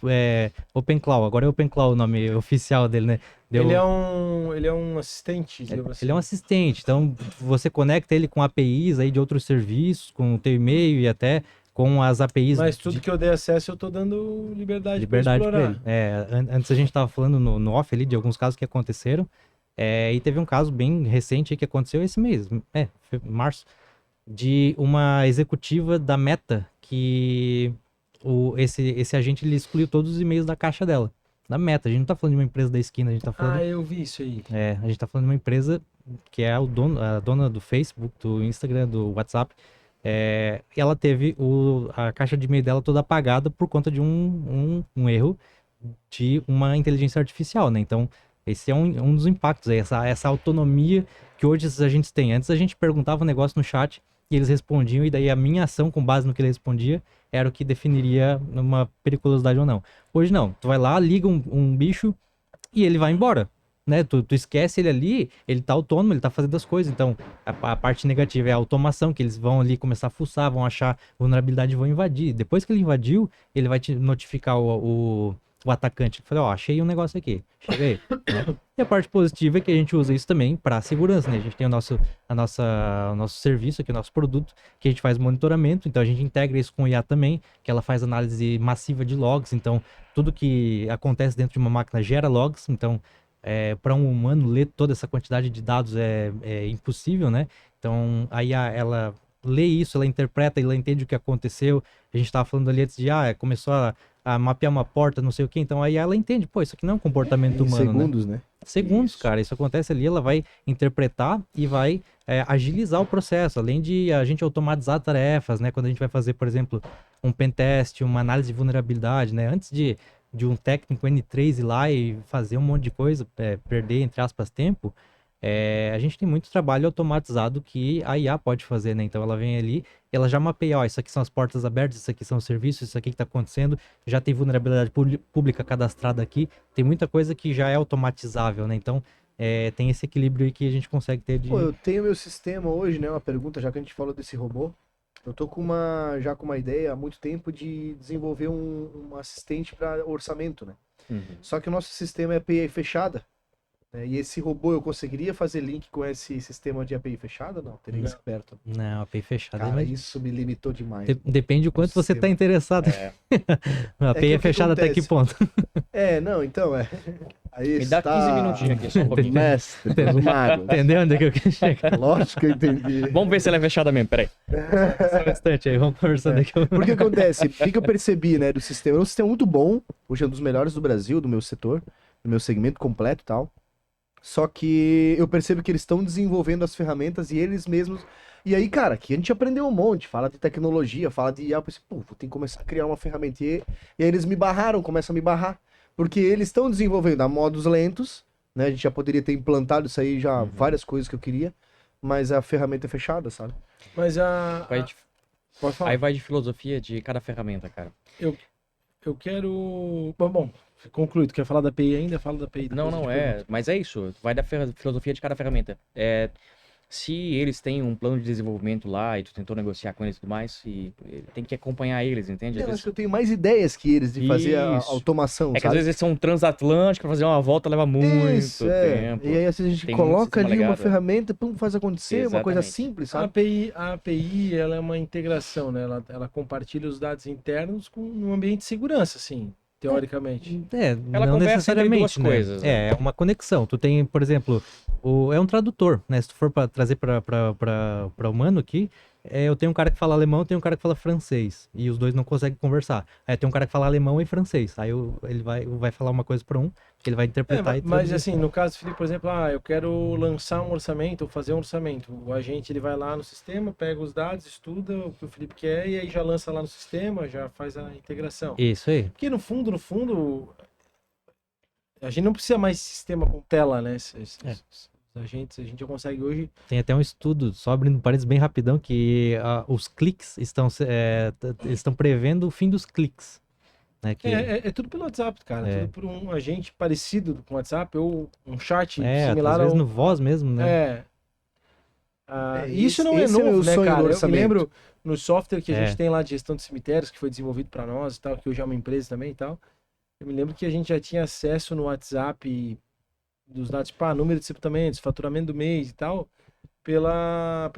OpenClaw. Agora é OpenClaw o nome oficial dele, né? Ele é um assistente, digamos assim. Ele é um assistente, então você conecta ele com APIs aí de outros serviços, com o teu e-mail e até com as APIs. Mas tudo que eu dei acesso, eu tô dando liberdade pra para explorar. ele. Antes a gente tava falando no off ali de alguns casos que aconteceram, e teve um caso bem recente aí que aconteceu esse mês, março, de uma executiva da Meta que esse agente ele excluiu todos os e-mails da caixa dela. Da Meta, a gente não tá falando de uma empresa da esquina, a gente tá falando... Ah, eu vi isso aí. a gente tá falando de uma empresa que é a dona do Facebook, do Instagram, do WhatsApp. E ela teve a caixa de e-mail dela toda apagada por conta de um erro de uma inteligência artificial, né? Então, esse é um dos impactos aí, essa autonomia que hoje esses agentes têm. Antes a gente perguntava um negócio no chat e eles respondiam, e daí a minha ação com base no que ele respondia era o que definiria uma periculosidade ou não. Hoje não, tu vai lá, liga um bicho e ele vai embora, né? Tu esquece ele ali, ele tá autônomo, ele tá fazendo as coisas. Então, a parte negativa é a automação, que eles vão ali começar a fuçar, vão achar vulnerabilidade e vão invadir. Depois que ele invadiu, ele vai te notificar o atacante. Falei, achei um negócio aqui, chega aí. Né? E a parte positiva é que a gente usa isso também para segurança, né? A gente tem o nosso serviço aqui, o nosso produto, que a gente faz monitoramento, então a gente integra isso com o IA também, que ela faz análise massiva de logs, então tudo que acontece dentro de uma máquina gera logs, então para um humano ler toda essa quantidade de dados é impossível, né? Então a IA, ela lê isso, ela interpreta, ela entende o que aconteceu. A gente estava falando ali antes de, começou a mapear uma porta, não sei o que, então aí ela entende, pô, isso aqui não é um comportamento humano, segundos, né? Segundos, Isso. cara, isso acontece ali, ela vai interpretar e vai agilizar o processo, além de a gente automatizar tarefas, né, quando a gente vai fazer, por exemplo, um pentest, uma análise de vulnerabilidade, né, antes de um técnico N3 ir lá e fazer um monte de coisa, perder, entre aspas, tempo, a gente tem muito trabalho automatizado que a IA pode fazer, né? Então ela vem ali, ela já mapeia, isso aqui são as portas abertas, isso aqui são os serviços, isso aqui que está acontecendo, já tem vulnerabilidade pública cadastrada aqui, tem muita coisa que já é automatizável, né? Então tem esse equilíbrio aí que a gente consegue ter de... Pô, eu tenho meu sistema hoje, né? Uma pergunta, já que a gente falou desse robô. Eu tô com uma ideia há muito tempo de desenvolver um assistente para orçamento, né? Uhum. Só que o nosso sistema é API fechada. E esse robô eu conseguiria fazer link com esse sistema de API fechada? Não, teria que ser perto. Não, API fechada. Cara, mas isso me limitou demais. depende do quanto você está sistema. interessado. A API é que fechada até que ponto? Não, então Aí Me dá 15 minutinhos aqui, só um pouquinho. Mestre dos magos. Entendeu onde é que eu quero chegar? Lógico que eu entendi. Vamos ver se ela é fechada mesmo, peraí. Só um instante aí, vamos conversando aqui. Porque acontece, o que eu percebi, né, do sistema? É um sistema muito bom, hoje é um dos melhores do Brasil, do meu setor, do meu segmento completo e tal. Só que eu percebo que eles estão desenvolvendo as ferramentas e eles mesmos... E aí, cara, aqui a gente aprendeu um monte, fala de tecnologia, fala de IA, eu pensei, vou ter que começar a criar uma ferramenta. E aí eles me barraram, começam a me barrar. Porque eles estão desenvolvendo a modos lentos, né? A gente já poderia ter implantado isso aí, já várias coisas que eu queria, mas a ferramenta é fechada, sabe? Mas Pode falar. Aí vai de filosofia de cada ferramenta, cara. Eu eu quero... Bom, conclui. Tu quer falar da API ainda? Fala da API. Não, depois eu não, te pergunto. mas é isso. Vai da filosofia de cada ferramenta. Se eles têm um plano de desenvolvimento lá e tu tentou negociar com eles e tudo mais, tem que acompanhar eles, entende? Às Eu vezes- acho que eu tenho mais ideias que eles de fazer a Isso. automação, É que às sabe? vezes eles são transatlânticos, pra fazer uma volta leva muito Isso, é. tempo. E aí assim, a gente Tem muito coloca sistema ali uma legado, ferramenta, pum, faz acontecer, uma coisa Exatamente. simples, A sabe? API, ela é uma integração, né? Ela compartilha os dados internos com um ambiente de segurança, assim, teoricamente. Ela não conversa entre necessariamente, duas né? coisas, né? É uma conexão. Tu tem, por exemplo, é um tradutor, né? Se tu for para trazer para humano aqui, eu tenho um cara que fala alemão, tem um cara que fala francês, e os dois não conseguem conversar. Aí tem um cara que fala alemão e francês. Aí ele vai falar uma coisa para um, que ele vai interpretar e Mas traduzir. assim, no caso do Felipe, por exemplo, eu quero lançar um orçamento ou fazer um orçamento. O agente ele vai lá no sistema, pega os dados, estuda o que o Felipe quer e aí já lança lá no sistema, já faz a integração. Isso aí. Porque no fundo, a gente não precisa mais de sistema com tela, né? Os agentes, a gente já consegue hoje. Tem até um estudo, só abrindo parênteses bem rapidão, que os cliques estão prevendo o fim dos cliques. Né? É tudo pelo WhatsApp, cara. É. Tudo por um agente parecido com o WhatsApp ou um chat às similar vezes ao. no voz mesmo, né? Isso não é esse é novo, meu né, sonho do cara? Eu me orçamento. lembro no software que a É. gente tem lá de gestão de cemitérios, que foi desenvolvido para nós e tal, que hoje é uma empresa também e tal. Eu me lembro que a gente já tinha acesso no WhatsApp dos dados, tipo, número de sepultamentos, faturamento do mês e tal, pelo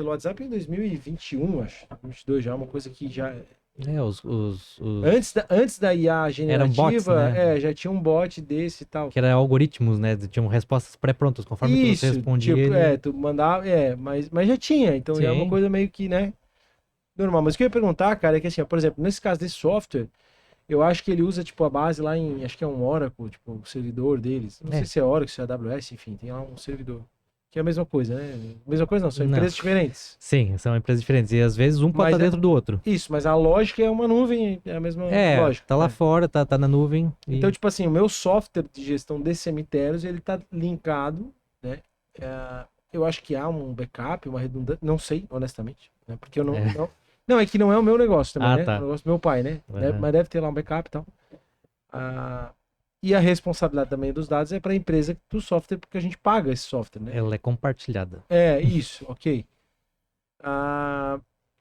WhatsApp em 2021, acho. 2022 já, uma coisa que já... Antes da IA generativa, bots, né? já tinha um bot desse e tal. Que era algoritmos, né? Tinham respostas pré-prontas, conforme você respondia. Tu mandava, mas já tinha, então já é uma Sim. coisa meio que, né, normal. Mas o que eu ia perguntar, cara, é que assim, ó, por exemplo, nesse caso desse software, eu acho que ele usa, tipo, a base lá em, acho que é um Oracle, tipo, o servidor deles. Não sei se é Oracle, se é AWS, enfim, tem lá um servidor. Que é a mesma coisa, né? Mesma coisa não, são Não. empresas diferentes. Sim, são empresas diferentes. E às vezes um pode Mas estar dentro do outro. Isso, mas a lógica é uma nuvem, é a mesma lógica. Tá lá né? fora, tá na nuvem. Então, tipo assim, o meu software de gestão de cemitérios, ele tá linkado, né? Eu acho que há um backup, uma redundância, não sei, honestamente, né? Porque eu não... Não, é que não é o meu negócio também, né? Tá. É o negócio do meu pai, né? Uhum. Mas deve ter lá um backup e tal. E a responsabilidade também dos dados é para a empresa do software, porque a gente paga esse software, né? Ela é compartilhada. Isso, ok.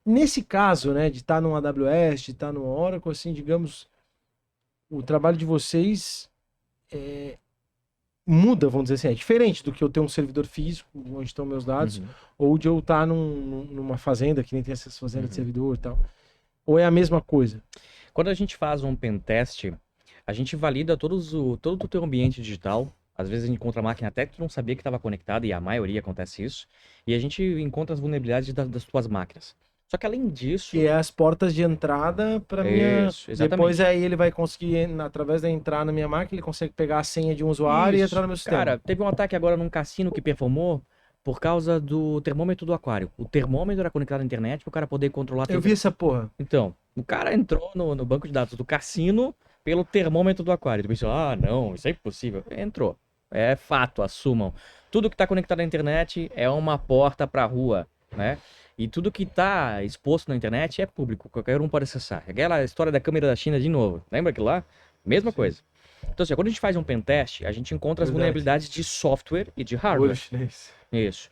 Nesse caso, né, de estar no AWS, de estar no Oracle, assim, digamos, o trabalho de vocês muda, vamos dizer assim, é diferente do que eu ter um servidor físico, onde estão meus dados, Uhum. ou de eu estar numa fazenda, que nem tem essas fazendas de servidor e tal. Ou é a mesma coisa? Quando a gente faz um pentest, a gente valida todo o teu ambiente digital. Às vezes a gente encontra a máquina até que tu não sabia que estava conectada, e a maioria acontece isso. E a gente encontra as vulnerabilidades das tuas máquinas. Só que além disso... Que é as portas de entrada para minha... Isso, exatamente. Depois aí ele vai conseguir, através da entrar na minha máquina, ele consegue pegar a senha de um usuário e Isso. entrar no meu sistema. Cara, teve um ataque agora num cassino que performou por causa do termômetro do aquário. O termômetro era conectado à internet para o cara poder controlar a Eu vi essa porra. Então, o cara entrou no banco de dados do cassino pelo termômetro do aquário. Tu pensou, não, isso é impossível. Entrou. É fato, assumam. Tudo que está conectado à internet é uma porta para a rua, né? E tudo que está exposto na internet é público, qualquer um pode acessar. Aquela história da câmera da China de novo. Lembra aquilo lá? Mesma coisa. Então, assim, quando a gente faz um pentest, a gente encontra as Verdade. vulnerabilidades de software e de hardware. Olho chinês. Isso.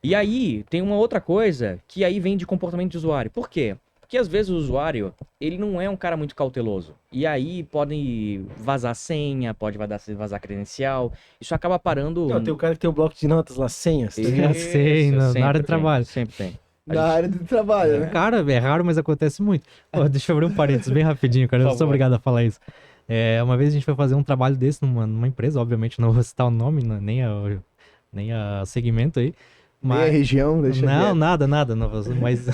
E aí, tem uma outra coisa que aí vem de comportamento de usuário. Por quê? Porque às vezes o usuário, ele não é um cara muito cauteloso. E aí podem vazar senha, pode vazar credencial. Isso acaba parando... Não, tem o cara que tem o bloco de notas lá, senhas. Tá ligado? Isso, Sei, na sempre área de tem, trabalho. Sempre tem. Na área de trabalho, né? Cara, é raro, mas acontece muito. Ó, deixa eu abrir um parênteses bem rapidinho, cara. Por Eu sou favor. obrigado a falar isso. Uma vez a gente foi fazer um trabalho desse numa empresa, obviamente não vou citar o nome, nem a segmento aí. Nem a região, deixa Não, quieto. nada, não, mas...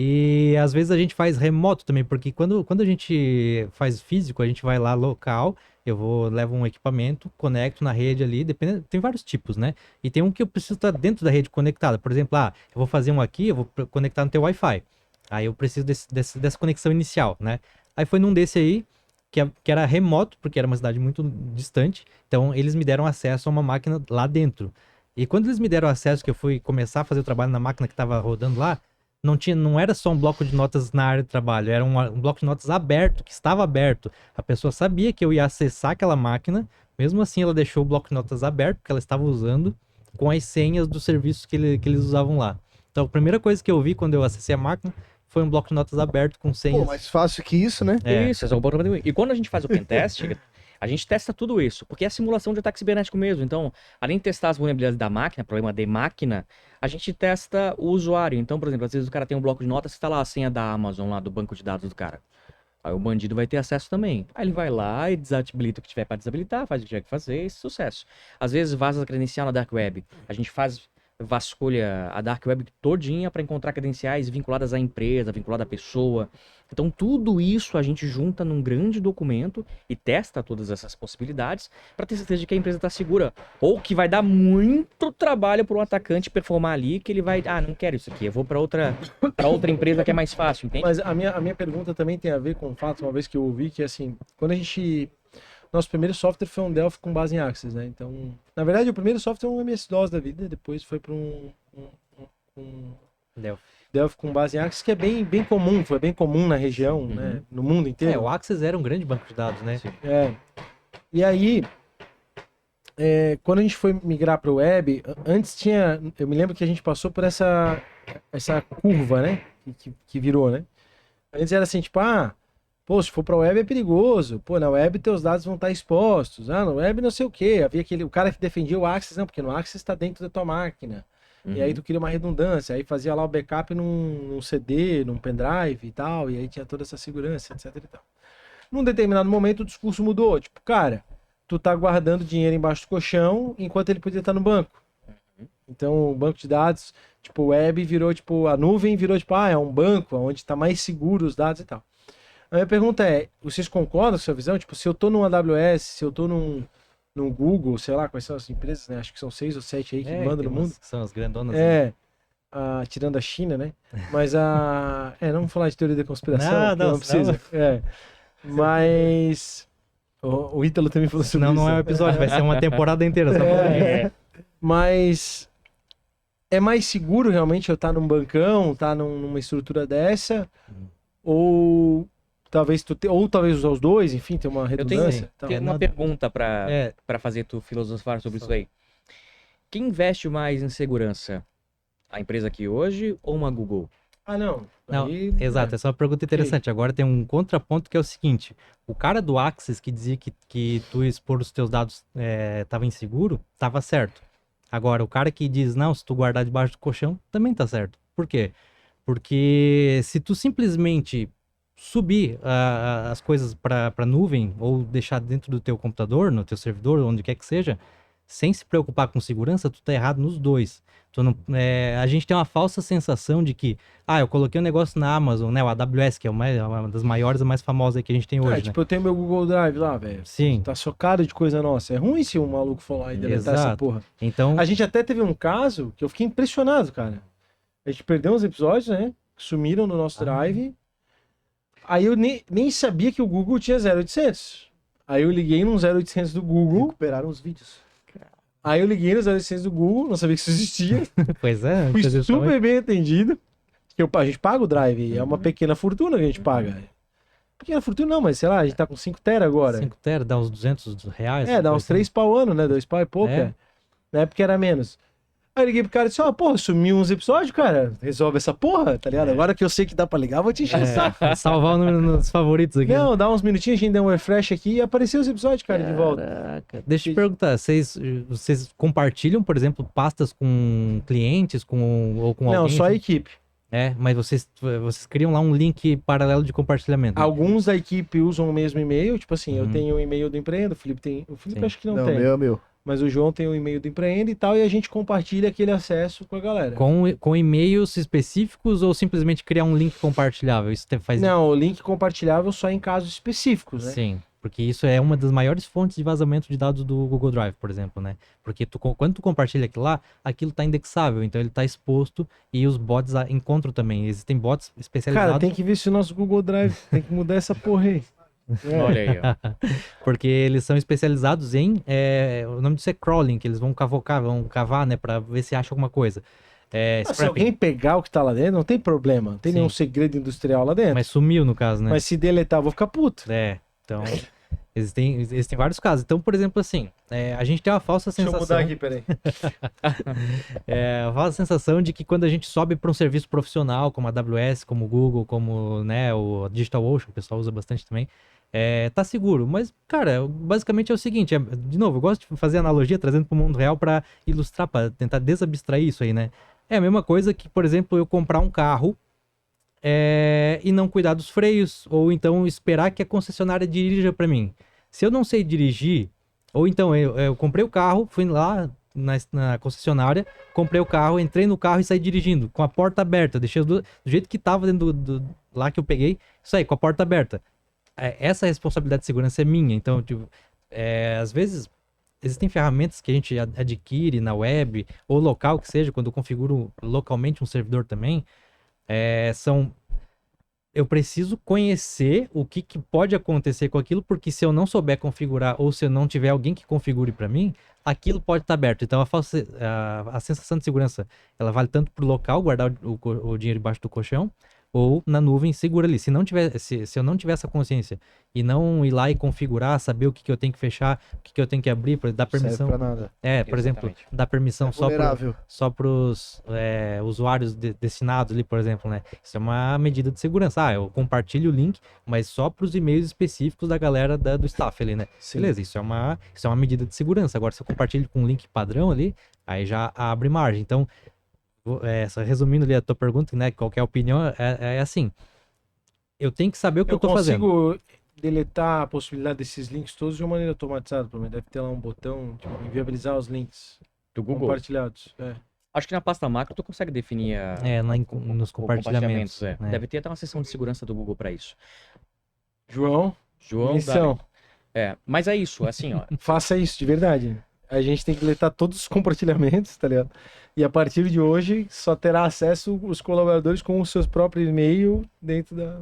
E às vezes a gente faz remoto também, porque quando a gente faz físico, a gente vai lá local, levo um equipamento, conecto na rede ali, tem vários tipos, né? E tem um que eu preciso estar dentro da rede conectada. Por exemplo, eu vou fazer um aqui, eu vou conectar no teu Wi-Fi. Aí eu preciso dessa conexão inicial, né? Aí foi num desse aí, que era remoto, porque era uma cidade muito distante. Então eles me deram acesso a uma máquina lá dentro. E quando eles me deram acesso, que eu fui começar a fazer o trabalho na máquina que estava rodando lá, não era só um bloco de notas na área de trabalho, era um bloco de notas aberto, que estava aberto. A pessoa sabia que eu ia acessar aquela máquina, mesmo assim ela deixou o bloco de notas aberto, porque ela estava usando com as senhas dos serviços que eles usavam lá. Então, a primeira coisa que eu vi quando eu acessei a máquina foi um bloco de notas aberto com senhas. Pô, mais fácil que isso, né? Isso, esse é o bom problema. E quando a gente faz o pentest, a gente testa tudo isso, porque é a simulação de ataque cibernético mesmo. Então, além de testar as vulnerabilidades da máquina, problema de máquina, a gente testa o usuário. Então, por exemplo, às vezes o cara tem um bloco de notas, está lá a senha da Amazon, lá do banco de dados do cara. Aí o bandido vai ter acesso também. Aí ele vai lá e desabilita o que tiver para desabilitar, faz o que tiver que fazer e sucesso. Às vezes vaza a credencial na Dark Web. A gente vasculha a Dark Web todinha para encontrar credenciais vinculadas à empresa, vinculadas à pessoa. Então tudo isso a gente junta num grande documento e testa todas essas possibilidades para ter certeza de que a empresa está segura. Ou que vai dar muito trabalho para um atacante performar ali, que ele vai, não quero isso aqui, eu vou para outra empresa que é mais fácil, entende? Mas a minha pergunta também tem a ver com o fato, uma vez que eu ouvi, que assim, quando nosso primeiro software foi um Delphi com base em Access, né? Então, na verdade, o primeiro software é um MS-DOS da vida, depois foi para um Delphi com base em Access, que é bem comum, foi bem comum na região, né? No mundo inteiro. O Access era um grande banco de dados, né? Sim. E aí, quando a gente foi migrar para o web, antes eu me lembro que a gente passou por essa curva, né? Que virou, né? Antes era assim, tipo, pô, se for pra web é perigoso. Pô, na web teus dados vão estar expostos. Na web não sei o quê. Havia o cara que defendia o Access, não, porque no Access tá dentro da tua máquina. E aí tu queria uma redundância. Aí fazia lá o backup num CD, num pendrive e tal. E aí tinha toda essa segurança, etc e tal. Num determinado momento o discurso mudou. Tipo, cara, tu tá guardando dinheiro embaixo do colchão enquanto ele podia estar no banco. Então o banco de dados, tipo, web virou, tipo, a nuvem virou, tipo, é um banco onde tá mais seguro os dados e tal. A minha pergunta é, vocês concordam com a sua visão? Tipo, se eu tô num AWS, se eu tô num Google, sei lá, quais são as empresas, né? Acho que são 6 ou 7 aí que mandam no mundo. São as grandonas. Né? Tirando a China, né? Mas não vamos falar de teoria da conspiração, não precisa. Mas o Ítalo também falou sobre isso. Não é um episódio, vai ser uma temporada inteira. Mas é mais seguro realmente eu estar num bancão, estar numa estrutura dessa? Ou talvez talvez os dois, enfim, ter uma redundância. Eu tenho uma pergunta para fazer tu filosofar sobre isso aí. Quem investe mais em segurança? A empresa aqui hoje ou uma Google? Não. Exato, essa é uma pergunta interessante. Agora tem um contraponto que é o seguinte: o cara do Access que dizia que tu expor os teus dados estava inseguro, estava certo. Agora, o cara que diz, não, se tu guardar debaixo do colchão, também tá certo. Por quê? Porque se tu simplesmente subir as coisas para nuvem ou deixar dentro do teu computador, no teu servidor, onde quer que seja, sem se preocupar com segurança, tu tá errado nos dois. A gente tem uma falsa sensação de que, eu coloquei um negócio na Amazon, né, o AWS, que é uma das maiores e mais famosas aí que a gente tem hoje, né? Tipo, eu tenho meu Google Drive lá, velho. Sim. Tá socado de coisa nossa. É ruim se um maluco for lá e deletar essa porra. Então... A gente até teve um caso que eu fiquei impressionado, cara. A gente perdeu uns episódios, né? Sumiram no nosso drive. Aí eu nem sabia que o Google tinha 0800. Aí eu liguei num 0800 do Google. Recuperaram os vídeos. Aí eu liguei no 0800 do Google, não sabia que isso existia. Pois é. Fui super bem atendido. A gente paga o drive, é uma pequena fortuna que a gente paga. Pequena fortuna não, mas sei lá, a gente tá com 5 tera agora. 5 tera, dá uns R$200. Dá uns 3 pau ano, né? 2 pau e pouco. Na época era menos. Aí eu liguei pro cara e disse, porra, sumiu uns episódios, cara. Resolve essa porra, tá ligado? Agora que eu sei que dá pra ligar, vou te encher o saco. Salvar o número nos favoritos aqui. Não, dá uns minutinhos, a gente deu um refresh aqui e apareceu os episódios, cara, de volta. Caraca. Deixa eu te perguntar, vocês compartilham, por exemplo, pastas com clientes ou com alguém? Não, só a equipe. Mas vocês criam lá um link paralelo de compartilhamento. Né? Alguns da equipe usam o mesmo e-mail, tipo assim, eu tenho o e-mail do Empreenda, o Felipe tem... O Felipe acho que não tem. Meu. Mas o João tem o e-mail do Empreenda e tal, e a gente compartilha aquele acesso com a galera. Com e-mails específicos ou simplesmente criar um link compartilhável? Isso faz... Não, o link compartilhável só em casos específicos, né? Sim, porque isso é uma das maiores fontes de vazamento de dados do Google Drive, por exemplo, né? Porque quando tu compartilha aquilo lá, aquilo tá indexável, então ele tá exposto e os bots encontram também. Existem bots especializados... Cara, tem que ver se o nosso Google Drive tem que mudar essa porra aí. Olha aí, ó. Porque eles são especializados em... o nome disso é crawling, que eles vão cavar, né? Pra ver se acha alguma coisa. Se scrapping. alguém pegar o que tá lá dentro, não tem problema. Não tem Sim. nenhum segredo industrial lá dentro. Mas sumiu no caso, né? Mas se deletar, eu vou ficar puto. Então, existem vários casos. Então, por exemplo, assim, a gente tem uma falsa Deixa eu sensação... mudar aqui, peraí. A falsa sensação de que quando a gente sobe para um serviço profissional, como a AWS, como o Google, como, né, o DigitalOcean, o pessoal usa bastante também, tá seguro. Mas, cara, basicamente é o seguinte, de novo, eu gosto de fazer analogia, trazendo para o mundo real para ilustrar, para tentar desabstrair isso aí, né? É a mesma coisa que, por exemplo, eu comprar um carro e não cuidar dos freios, ou então esperar que a concessionária dirija para mim. Se eu não sei dirigir, ou então eu comprei o carro, fui lá na concessionária, comprei o carro, entrei no carro e saí dirigindo, com a porta aberta, deixei do jeito que tava dentro lá que eu peguei, saí com a porta aberta. Essa responsabilidade de segurança é minha, então, tipo, às vezes existem ferramentas que a gente adquire na web, ou local que seja, quando eu configuro localmente um servidor também, eu preciso conhecer o que pode acontecer com aquilo, porque se eu não souber configurar ou se eu não tiver alguém que configure para mim, aquilo pode estar aberto. Então a sensação de segurança, ela vale tanto para o local, guardar o dinheiro debaixo do colchão, ou na nuvem segura ali. Se eu não tiver essa consciência e não ir lá e configurar, saber o que eu tenho que fechar, o que eu tenho que abrir, dar permissão. Serve pra nada. Por exemplo, Exatamente. dar permissão Vulnerável. só para os usuários destinados ali, por exemplo, né? Isso é uma medida de segurança. Eu compartilho o link, mas só para os e-mails específicos da galera do staff ali, né? Sim. Beleza, isso é uma medida de segurança. Agora, se eu compartilho com um link padrão ali, aí já abre margem. Então, só resumindo ali a tua pergunta, né? Qual que é a opinião? É assim, eu tenho que saber o que eu tô fazendo. Eu consigo deletar a possibilidade desses links todos de uma maneira automatizada, pelo menos. Deve ter lá um botão, tipo, inviabilizar os links Do Google. compartilhados. Acho que na pasta macro tu consegue definir Nos compartilhamentos. né? né? Deve ter até uma seção de segurança do Google para isso. João, João, missão. mas é isso, assim, ó. Faça isso, de verdade. A gente tem que deletar todos os compartilhamentos, tá ligado? E a partir de hoje, só terá acesso os colaboradores com o seu próprio e-mail dentro da...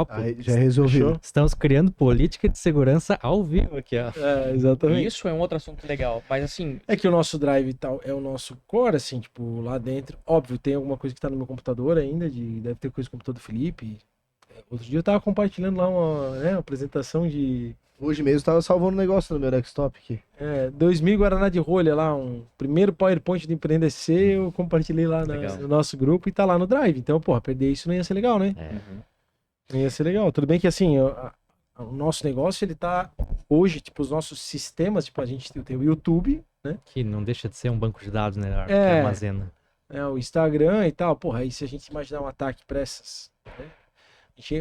Aí já resolveu. Fechou? Estamos criando política de segurança ao vivo aqui, ó. Exatamente. Isso é um outro assunto legal, mas assim, É que o nosso drive e tal é o nosso core, assim, tipo, lá dentro. Óbvio, tem alguma coisa que tá no meu computador ainda, deve ter coisa no computador do Felipe. Outro dia eu tava compartilhando lá uma apresentação de Hoje mesmo eu tava salvando um negócio no meu desktop aqui. 2000 Guaraná de rolha lá, um primeiro PowerPoint do Empreender C, eu compartilhei lá Legal. no nosso grupo e tá lá no drive. Então, porra, perder isso não ia ser legal, né? Não ia ser legal. Tudo bem que assim, o nosso negócio, ele tá hoje, tipo, os nossos sistemas, tipo, a gente tem o YouTube, né? Que não deixa de ser um banco de dados, né? Que É. armazena. O Instagram e tal, porra, aí se a gente imaginar um ataque para essas, né?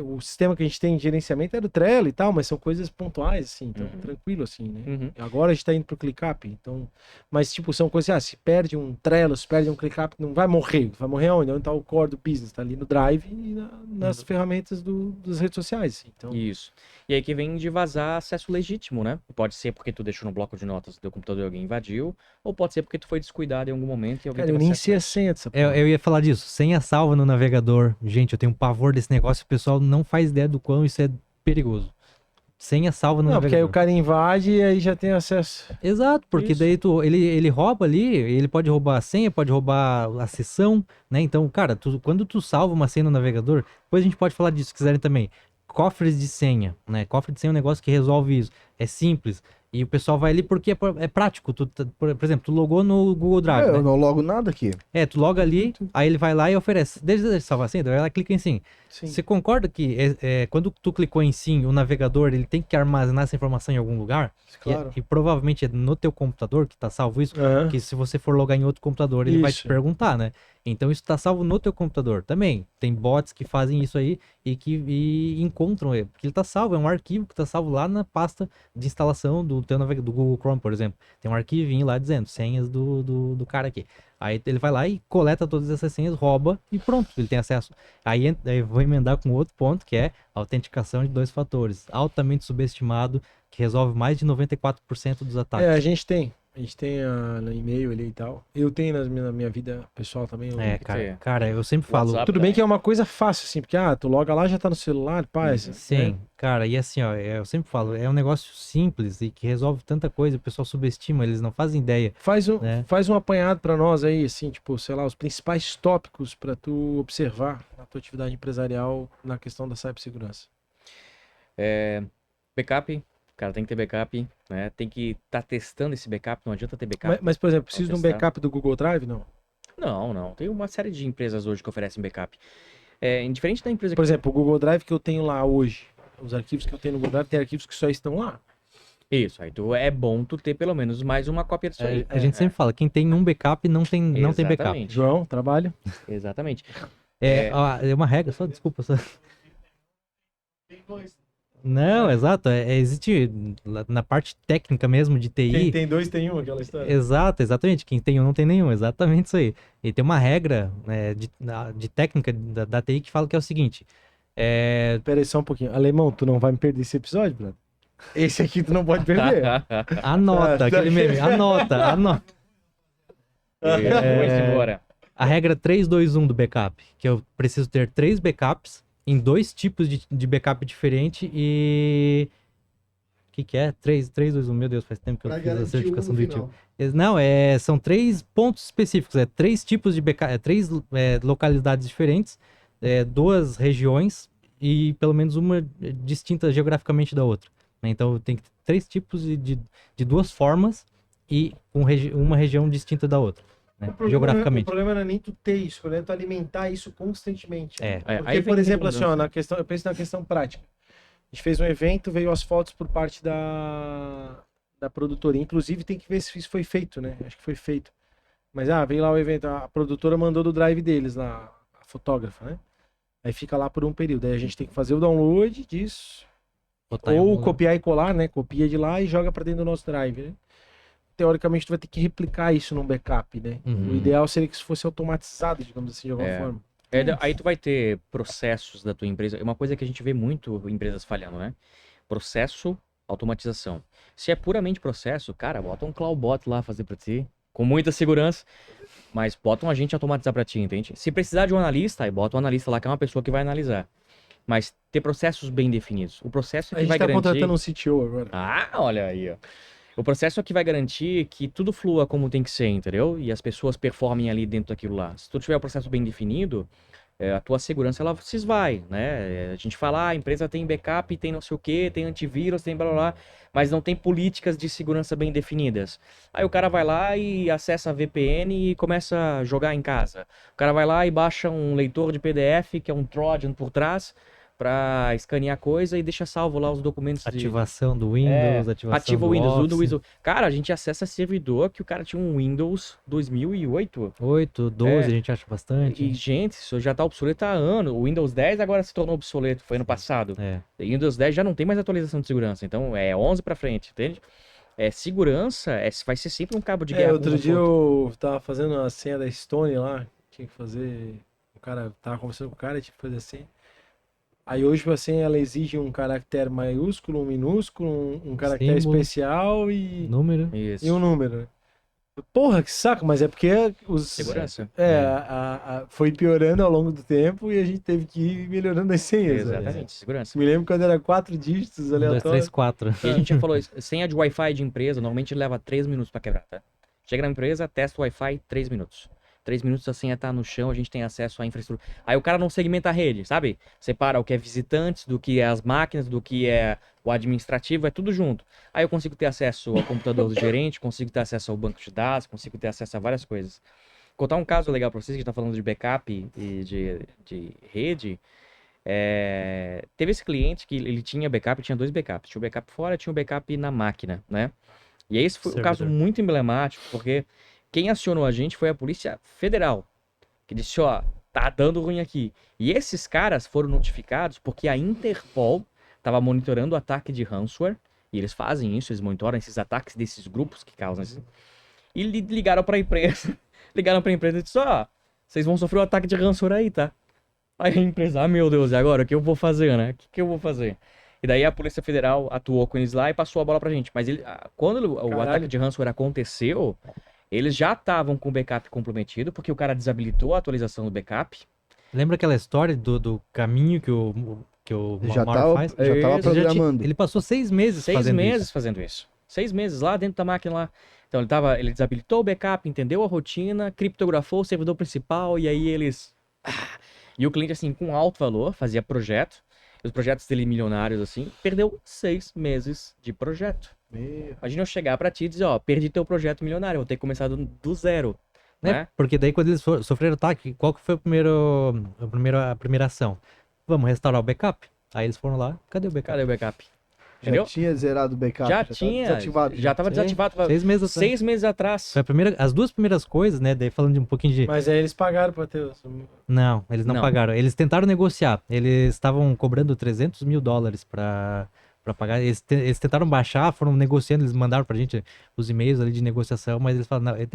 O sistema que a gente tem de gerenciamento é do Trello e tal, mas são coisas pontuais, assim, então tranquilo, assim, né? Agora a gente tá indo pro ClickUp, então, mas tipo, são coisas, se perde um Trello, se perde um ClickUp, não vai morrer onde? Onde tá o core do business? Tá ali no Drive e nas ferramentas das redes sociais, assim, então... isso. E aí que vem de vazar acesso legítimo, né? Pode ser porque tu deixou no bloco de notas do teu computador e alguém invadiu, ou pode ser porque tu foi descuidado em algum momento e alguém Cara, eu teve nem acesso sei a a isso. senha dessa porra. Eu ia falar disso. Senha salva no navegador. Gente, eu tenho um pavor desse negócio. O pessoal não faz ideia do quão isso é perigoso. Senha salva no Não, porque aí navegador. o cara invade e aí já tem acesso. Exato, porque Isso. daí ele rouba ali, ele pode roubar a senha, pode roubar a sessão, né? Então, cara, quando tu salva uma senha no navegador, depois a gente pode falar disso se quiserem também. Cofres de senha, né? Cofre de senha é um negócio que resolve isso. É simples. E o pessoal vai ali porque é prático. Por exemplo, tu logou no Google Drive, né? Eu não logo nada aqui. Tu loga ali, aí ele vai lá e oferece. Desde ele salvar a senha, ela clica em sim. Sim. Você concorda que quando tu clicou em sim, o navegador ele tem que armazenar essa informação em algum lugar? Claro. E provavelmente é no teu computador que tá salvo isso, Aham. que se você for logar em outro computador, ele vai te Isso. perguntar, né? Então isso tá salvo no teu computador também. Tem bots que fazem isso aí e encontram ele. Porque ele tá salvo, é um arquivo que tá salvo lá na pasta de instalação do teu navegador, do Google Chrome, por exemplo. Tem um arquivinho lá dizendo senhas do cara aqui. Aí ele vai lá e coleta todas essas senhas, rouba e pronto, ele tem acesso. Aí eu vou emendar com outro ponto, que é a autenticação de 2 fatores. Altamente subestimado, que resolve mais de 94% dos ataques. A gente tem. A gente tem no e-mail ali e tal. Eu tenho na minha vida pessoal também. Cara, eu sempre falo. WhatsApp Tudo bem também. que é uma coisa fácil, assim, porque, tu loga lá, já tá no celular, pá. Sim, cara, e assim, ó, eu sempre falo, é um negócio simples e que resolve tanta coisa, o pessoal subestima, eles não fazem ideia. Faz né? faz um apanhado pra nós aí, assim, tipo, sei lá, os principais tópicos pra tu observar na tua atividade empresarial na questão da cibersegurança. Backup, cara, tem que ter backup, né? Tem que estar testando esse backup, não adianta ter backup. Mas, por exemplo, preciso de um testar. backup do Google Drive? Não. Não. Tem uma série de empresas hoje que oferecem backup. Indiferente da empresa Por exemplo, o Google Drive que eu tenho lá hoje, os arquivos que eu tenho no Google Drive, tem arquivos que só estão lá. Isso, aí é bom tu ter pelo menos mais uma cópia disso aí. A gente sempre fala, quem tem um backup não tem backup. Exatamente. João, trabalho. Exatamente. É uma regra, só desculpa. Não, exato. Existe na parte técnica mesmo de TI. Quem tem dois tem um, aquela história. Exatamente. Quem tem um não tem nenhum. Exatamente isso aí. E tem uma regra de técnica da TI que fala que é o seguinte. Pera aí só um pouquinho. Alemão, tu não vai me perder esse episódio, brother? Esse aqui tu não pode perder. Anota, aquele meme. Anota. Vamos embora. A regra 3-2-1 do backup, que eu preciso ter 3 backups em 2 tipos de backup diferente e... O que é? 3-2-1, meu Deus, faz tempo que eu Pra fiz a garantir certificação um do no YouTube. final. Não, são 3 pontos específicos, 3 tipos de backup, 3 localidades diferentes, 2 regiões e pelo menos uma distinta geograficamente da outra. Né? Então tem que ter 3 tipos de 2 formas e com uma região distinta da outra. Né? O Geograficamente. problema não é nem tu ter isso, o problema é tu alimentar isso constantemente. É. Porque, Aí por vem exemplo, assim, ó, redundância. eu penso na questão prática. A gente fez um evento, veio as fotos por parte da produtora. Inclusive, tem que ver se isso foi feito, né? Acho que foi feito. Mas, veio lá o evento, a produtora mandou do drive deles lá, a fotógrafa, né? Aí fica lá por um período. Aí a gente tem que fazer o download disso. Botar em Ou algum- copiar e colar, né? Copia de lá e joga pra dentro do nosso drive, né? Teoricamente, tu vai ter que replicar isso num backup, né? Uhum. O ideal seria que isso fosse automatizado, digamos assim, de alguma forma. Aí tu vai ter processos da tua empresa. É uma coisa que a gente vê muito empresas falhando, né? Processo, automatização. Se é puramente processo, cara, bota um Cloudbot lá fazer pra ti, com muita segurança, mas bota um agente automatizar pra ti, entende? Se precisar de um analista, aí bota um analista lá que é uma pessoa que vai analisar. Mas ter processos bem definidos. O processo é A que gente vai tá garantir... contratando um CTO agora. Olha aí, ó. O processo é que vai garantir que tudo flua como tem que ser, entendeu? E as pessoas performem ali dentro daquilo lá. Se tu tiver o processo bem definido, a tua segurança ela se esvai, né? A gente fala, a empresa tem backup, tem não sei o quê, tem antivírus, tem blá blá blá, mas não tem políticas de segurança bem definidas. Aí o cara vai lá e acessa a VPN e começa a jogar em casa. O cara vai lá e baixa um leitor de PDF, que é um Trojan por trás, para escanear coisa e deixa salvo lá os documentos de... Ativação do Windows, ativação Ativa do o Windows, Office. o Windows. Cara, a gente acessa servidor que o cara tinha um Windows 2008. 8, 12, É. a gente acha bastante. E, gente, isso já tá obsoleto há anos. O Windows 10 agora se tornou obsoleto, foi ano passado. É. O Windows 10 já não tem mais atualização de segurança, então é 11 pra frente, entende? Segurança vai ser sempre um cabo de guerra. Outro com dia o eu tava fazendo a senha da Stone lá, tinha que fazer. O cara tava conversando com o cara, tinha que fazer assim. Aí hoje a senha ela exige um caractere maiúsculo, um minúsculo, um caractere Símbolo. especial e Número. Isso. um número, né? Porra, que saco, mas é porque os. Segurança. Foi piorando ao longo do tempo e a gente teve que ir melhorando as senhas. né? Exatamente, segurança. Me lembro quando era 4 dígitos 1, 2, 3, aleatórios. 4. E a gente já falou isso, senha de Wi-Fi de empresa, normalmente leva 3 minutos pra quebrar, tá? Chega na empresa, testa o Wi-Fi, 3 minutos. 3 minutos a senha tá no chão, a gente tem acesso à infraestrutura. Aí o cara não segmenta a rede, sabe? Separa o que é visitantes, do que é as máquinas, do que é o administrativo, é tudo junto. Aí eu consigo ter acesso ao computador do gerente, consigo ter acesso ao banco de dados, consigo ter acesso a várias coisas. Vou contar um caso legal pra vocês, que a gente tá falando de backup e de rede. Teve esse cliente que ele tinha backup, tinha 2 backups. Tinha o backup fora, tinha o backup na máquina, né? E aí esse foi um caso Servidor. muito emblemático, porque quem acionou a gente foi a Polícia Federal, que disse, ó, tá dando ruim aqui. E esses caras foram notificados porque a Interpol estava monitorando o ataque de ransomware, e eles fazem isso, eles monitoram esses ataques desses grupos que causam isso. E ligaram pra empresa, ligaram pra empresa e disse, ó, vocês vão sofrer um ataque de ransomware aí, tá? Aí a empresa, meu Deus, e agora o que eu vou fazer, né? O que eu vou fazer? E daí a Polícia Federal atuou com eles lá e passou a bola pra gente. Mas quando o Caralho. ataque de ransomware aconteceu, eles já estavam com o backup comprometido, porque o cara desabilitou a atualização do backup. Lembra aquela história do caminho que o Já malware faz? tava Isso, Ele já programando. ele passou 6 meses 6 fazendo meses isso. fazendo isso. 6 meses lá dentro da máquina lá. Então ele desabilitou o backup, entendeu a rotina, criptografou o servidor principal e aí eles... E o cliente, assim, com alto valor, fazia projeto. Os projetos dele milionários, assim, perdeu 6 meses de projeto. Imagina eu chegar pra ti e dizer, ó, perdi teu projeto milionário, vou ter que começar do zero. Né? Porque daí quando eles sofreram ataque, qual que foi a primeira ação? Vamos restaurar o backup? Aí eles foram lá, cadê o backup? Cadê o backup? Já Entendeu? tinha zerado o backup. Já tava tinha, desativado. já tava Sim. desativado. 6 meses atrás. 6 meses atrás. Foi as duas primeiras coisas, né? Daí falando de um pouquinho de... Mas aí eles pagaram pra ter. Não, eles não Não. pagaram. Eles tentaram negociar. Eles estavam cobrando $300 mil pra pagar. Eles tentaram baixar, foram negociando, eles mandaram pra gente os e-mails ali de negociação, mas eles falaram, não,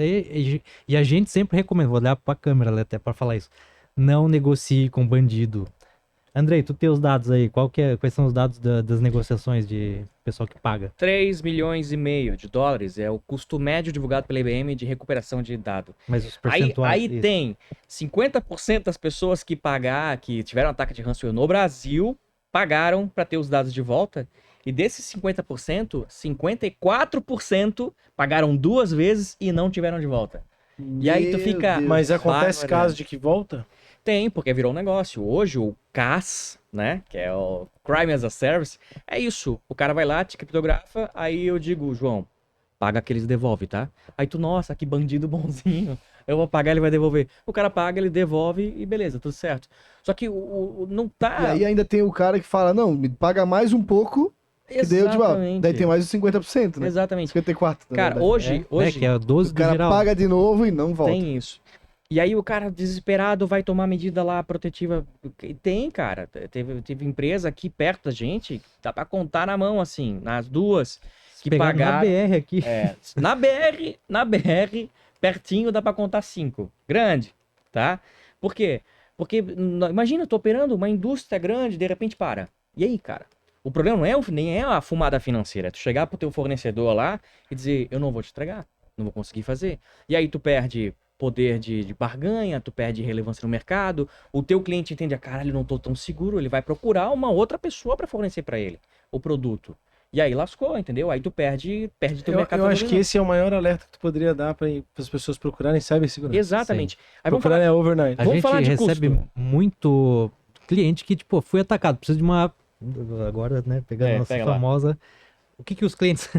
e a gente sempre recomenda, vou olhar pra câmera ali até pra falar isso, não negocie com bandido. Andrei, tu tem os dados aí, quais são os dados das negociações de pessoal que paga? 3 milhões e meio de dólares é o custo médio divulgado pela IBM de recuperação de dado. Mas os Aí percentuais... isso. tem 50% das pessoas que tiveram ataque de ransomware no Brasil, pagaram para ter os dados de volta. E desses 50%, 54% pagaram 2 vezes e não tiveram de volta. E aí tu Meu fica... Deus. Mas acontece Bárbaro. caso de que volta? Tem, porque virou um negócio. Hoje o CAS, né, que é o Crime as a Service, é isso. O cara vai lá, te criptografa, aí eu digo, João, paga que eles devolvem, tá? Aí tu, nossa, que bandido bonzinho. Eu vou pagar, ele vai devolver. O cara paga, ele devolve e beleza, tudo certo. Só que não tá... E aí ainda tem o cara que fala, não, me paga mais um pouco, que daí eu te falo. Daí tem mais os 50%, né? Exatamente. 54, na Cara, verdade. hoje que é o 12 O do cara geral. paga de novo e não volta. tem isso. E aí o cara desesperado vai tomar medida lá protetiva. Tem, cara. Teve empresa aqui perto da gente, dá pra contar na mão, assim, nas duas, que Pegar pagaram... na BR aqui. Na BR, pertinho dá pra contar 5. Grande, tá? Por quê? Porque, imagina, eu tô operando uma indústria grande, de repente para. E aí, cara? O problema nem é a fumada financeira, é tu chegar pro teu fornecedor lá e dizer, eu não vou te entregar, não vou conseguir fazer. E aí tu perde poder de barganha, tu perde relevância no mercado, o teu cliente entende, caralho, não tô tão seguro, ele vai procurar uma outra pessoa pra fornecer pra ele o produto. E aí lascou, entendeu? Aí tu perde teu mercado. Eu acho que dominante. esse é o maior alerta que tu poderia dar para as pessoas procurarem cibersegurança. Exatamente. Aí vamos falar, Procurarem a overnight. A Vamos gente falar de recebe custo. muito cliente que, tipo, fui atacado, precisa de uma... Agora, né, pegando a nossa pega lá. famosa... O que os clientes... o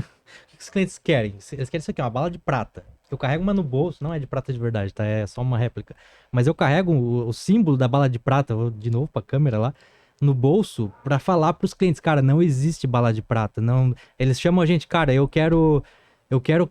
que os clientes querem? Eles querem isso aqui, uma bala de prata. Eu carrego uma no bolso, não é de prata de verdade, tá? É só uma réplica. Mas eu carrego o símbolo da bala de prata, vou de novo pra câmera lá, no bolso, pra falar pros clientes, cara, não existe bala de prata. Não... Eles chamam a gente, cara, eu quero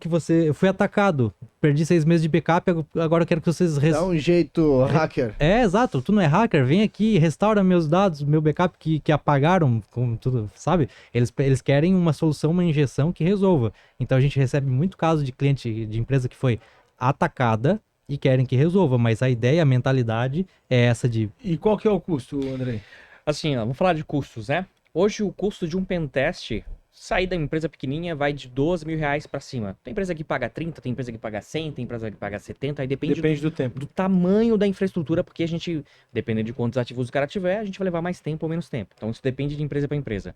que você... Eu fui atacado, perdi 6 meses de backup, agora eu quero que vocês... Dá um jeito, hacker. É, exato. Tu não é hacker, vem aqui, restaura meus dados, meu backup que apagaram, com tudo, sabe? Eles querem uma solução, uma injeção que resolva. Então a gente recebe muito caso de cliente, de empresa que foi atacada e querem que resolva, mas a ideia, a mentalidade é essa de... E qual que é o custo, Andrei? Assim, ó, vamos falar de custos, né? Hoje o custo de um pentest, sair da empresa pequenininha, vai de 12 mil reais pra cima. Tem empresa que paga 30, tem empresa que paga 100, tem empresa que paga 70, aí depende Depende do tempo. do tamanho da infraestrutura, porque a gente, dependendo de quantos ativos o cara tiver, a gente vai levar mais tempo ou menos tempo. Então isso depende de empresa para empresa.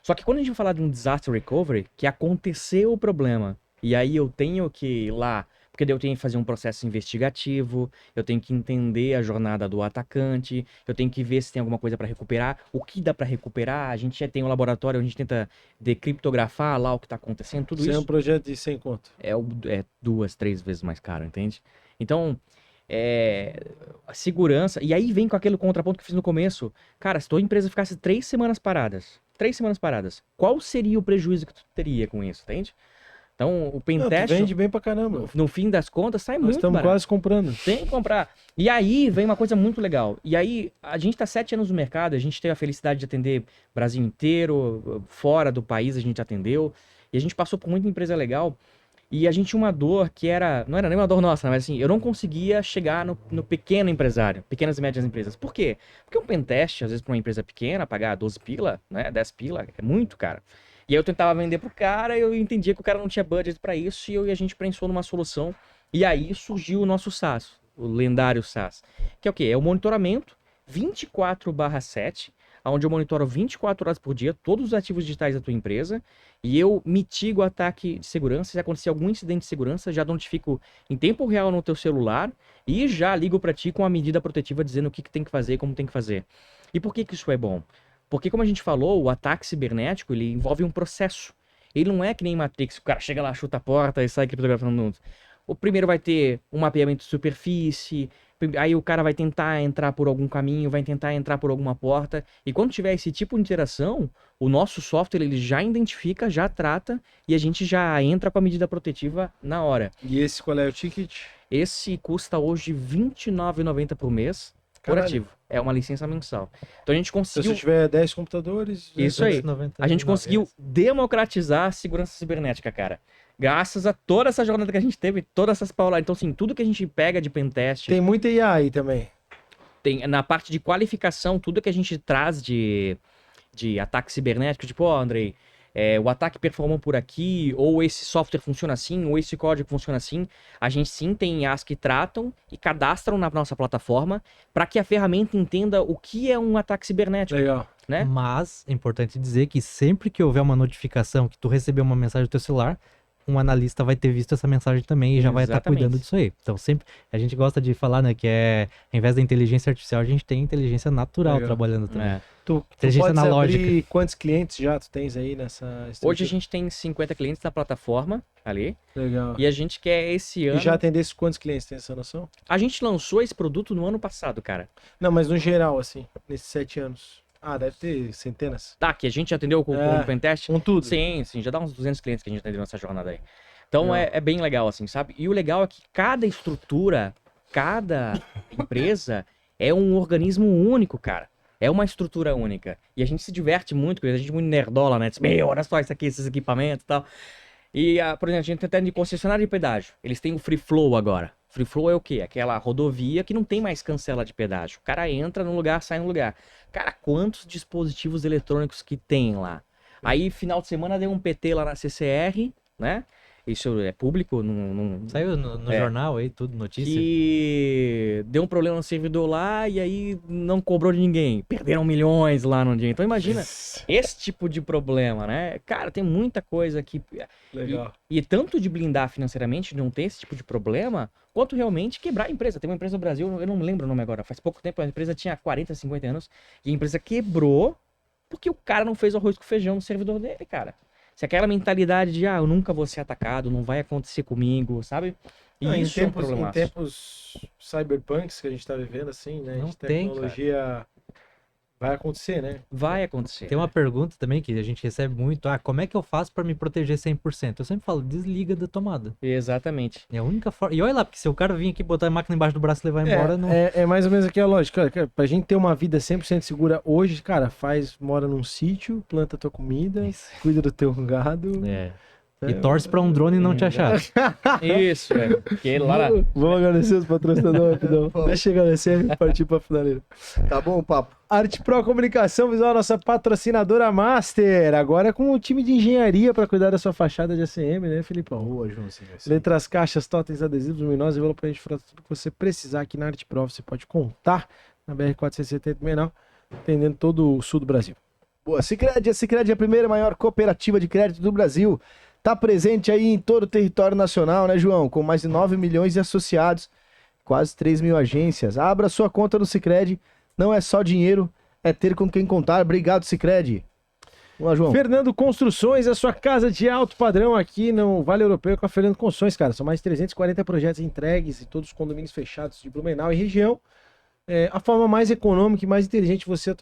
Só que quando a gente vai falar de um disaster recovery, que aconteceu o problema, e aí eu tenho que ir lá, porque daí eu tenho que fazer um processo investigativo, eu tenho que entender a jornada do atacante, eu tenho que ver se tem alguma coisa para recuperar, o que dá para recuperar, a gente já tem um laboratório, a gente tenta decriptografar lá o que está acontecendo, tudo Isso é isso um projeto de 100 conto. é 2, 3 vezes mais caro, entende? Então, a segurança, e aí vem com aquele contraponto que eu fiz no começo, cara, se tua empresa ficasse 3 semanas paradas, qual seria o prejuízo que tu teria com isso, entende? Então, o Não, tu pentest, vende bem pra caramba. no fim das contas, sai Nós muito estamos barato. quase comprando. Tem que comprar. E aí vem uma coisa muito legal. E aí, a gente tá 7 anos no mercado, a gente teve a felicidade de atender Brasil inteiro, fora do país a gente atendeu. E a gente passou por muita empresa legal. E a gente tinha uma dor que não era nem uma dor nossa, mas assim, eu não conseguia chegar no pequeno empresário, pequenas e médias empresas. Por quê? Porque um pentest, às vezes, para uma empresa pequena, pagar 12 pila, né, 10 pila, é muito, cara. E aí eu tentava vender pro cara, eu entendia que o cara não tinha budget para isso, e a gente pensou numa solução. E aí surgiu o nosso SaaS, o lendário SaaS. Que é o quê? É o monitoramento 24/7, onde eu monitoro 24 horas por dia todos os ativos digitais da tua empresa e eu mitigo o ataque de segurança. Se acontecer algum incidente de segurança, já notifico em tempo real no teu celular e já ligo para ti com a medida protetiva dizendo o que tem que fazer e como tem que fazer. E por que isso é bom? Porque, como a gente falou, o ataque cibernético ele envolve um processo. Ele não é que nem Matrix, o cara chega lá, chuta a porta e sai criptografando. O primeiro vai ter um mapeamento de superfície, aí o cara vai tentar entrar por algum caminho, vai tentar entrar por alguma porta. E quando tiver esse tipo de interação, o nosso software ele já identifica, já trata e a gente já entra com a medida protetiva na hora. E esse qual é o ticket? Esse custa hoje R$ 29,90 por mês por Caralho. ativo. É uma licença mensal. Então a gente Se conseguiu... você tiver 10 computadores... Isso aí. 299 A gente conseguiu democratizar a segurança cibernética, cara. Graças a toda essa jornada que a gente teve, todas essas pauladas. Então, assim, tudo que a gente pega de pentest, Tem muita IA aí também. tem na parte de qualificação, tudo que a gente traz de ataque cibernético, tipo, ó, Andrei, o ataque performou por aqui, ou esse software funciona assim, ou esse código funciona assim. A gente sim tem IAs que tratam e cadastram na nossa plataforma para que a ferramenta entenda o que é um ataque cibernético, Legal. né? Mas é importante dizer que sempre que houver uma notificação que tu recebeu uma mensagem do teu celular, um analista vai ter visto essa mensagem também e já vai estar Exatamente. cuidando disso aí. Então sempre a gente gosta de falar, né, que ao invés da inteligência artificial, a gente tem inteligência natural Legal. trabalhando também. É. Tu Inteligência podes analógica. abrir quantos clientes já tu tens aí nessa estrutura? Hoje a gente tem 50 clientes na plataforma ali Legal. e a gente quer esse E ano... já atendesse quantos clientes, tem essa noção? A gente lançou esse produto no ano passado, cara. Não, mas no geral, assim, nesses 7 anos. Ah, deve ter centenas. Tá, que a gente atendeu com o Pentest? Com tudo. Sim, já dá uns 200 clientes que a gente atendeu nessa jornada aí. Então Legal. é bem legal, assim, sabe? E o legal é que cada estrutura, cada empresa é um organismo único, cara. É uma estrutura única. E a gente se diverte muito com isso. A gente é muito nerdola, né? Diz, meu, olha só isso aqui, esses equipamentos e tal. E, por exemplo, a gente tem de concessionária de pedágio. Eles têm o Free Flow agora. Free Flow é o quê? Aquela rodovia que não tem mais cancela de pedágio. O cara entra num lugar, sai no lugar. Cara, quantos dispositivos eletrônicos que tem lá? Aí, final de semana, deu um PT lá na CCR, né? Isso é público, Saiu no jornal aí, tudo, notícia. que deu um problema no servidor lá e aí não cobrou de ninguém. Perderam milhões lá no dia. Então imagina esse tipo de problema, né? Cara, tem muita coisa que... Legal. E tanto de blindar financeiramente, não ter esse tipo de problema, quanto realmente quebrar a empresa. Tem uma empresa no Brasil, eu não me lembro o nome agora, faz pouco tempo, a empresa tinha 40, 50 anos, e a empresa quebrou porque o cara não fez o arroz com feijão no servidor dele, cara. Se aquela mentalidade de, eu nunca vou ser atacado, não vai acontecer comigo, sabe? E Não, isso é um em problemaço. tempos cyberpunks que a gente tá vivendo, assim, né? Não de tem, tecnologia vai acontecer, né? Vai acontecer. Tem uma pergunta também que a gente recebe muito, como é que eu faço pra me proteger 100%? Eu sempre falo, desliga da tomada. Exatamente. É a única forma. E olha lá, porque se o cara vir aqui botar a máquina embaixo do braço e levar embora, não... É mais ou menos aqui a lógica. Cara, pra gente ter uma vida 100% segura hoje, cara, mora num sítio, planta tua comida, cuida do teu gado. É. E torce pra um drone não te achar. Isso, velho. Porque lá... Vamos agradecer os patrocinadores, rapidão. Deixa eu agradecer e partir pra finaleira. Tá bom o papo? Arte Pro Comunicação Visual, nossa patrocinadora master. Agora com o time de engenharia para cuidar da sua fachada de ACM, né, Felipão? Boa, João Silva. Letras, caixas, totens, adesivos, luminosos, envelopamento de frota, tudo que você precisar aqui na Arte Pro, você pode contar na BR-470 Menal, atendendo todo o sul do Brasil. Boa, Sicredi, a Sicredi é a primeira e maior cooperativa de crédito do Brasil. Tá presente aí em todo o território nacional, né, João? Com mais de 9 milhões de associados, quase 3 mil agências. Abra sua conta no Sicredi. Não é só dinheiro, é ter com quem contar. Obrigado, Sicredi. Vamos lá, João. Fernando Construções, a sua casa de alto padrão aqui no Vale Europeu com a Fernando Construções, cara. São mais de 340 projetos entregues e todos os condomínios fechados de Blumenau e região. A forma mais econômica e mais inteligente de você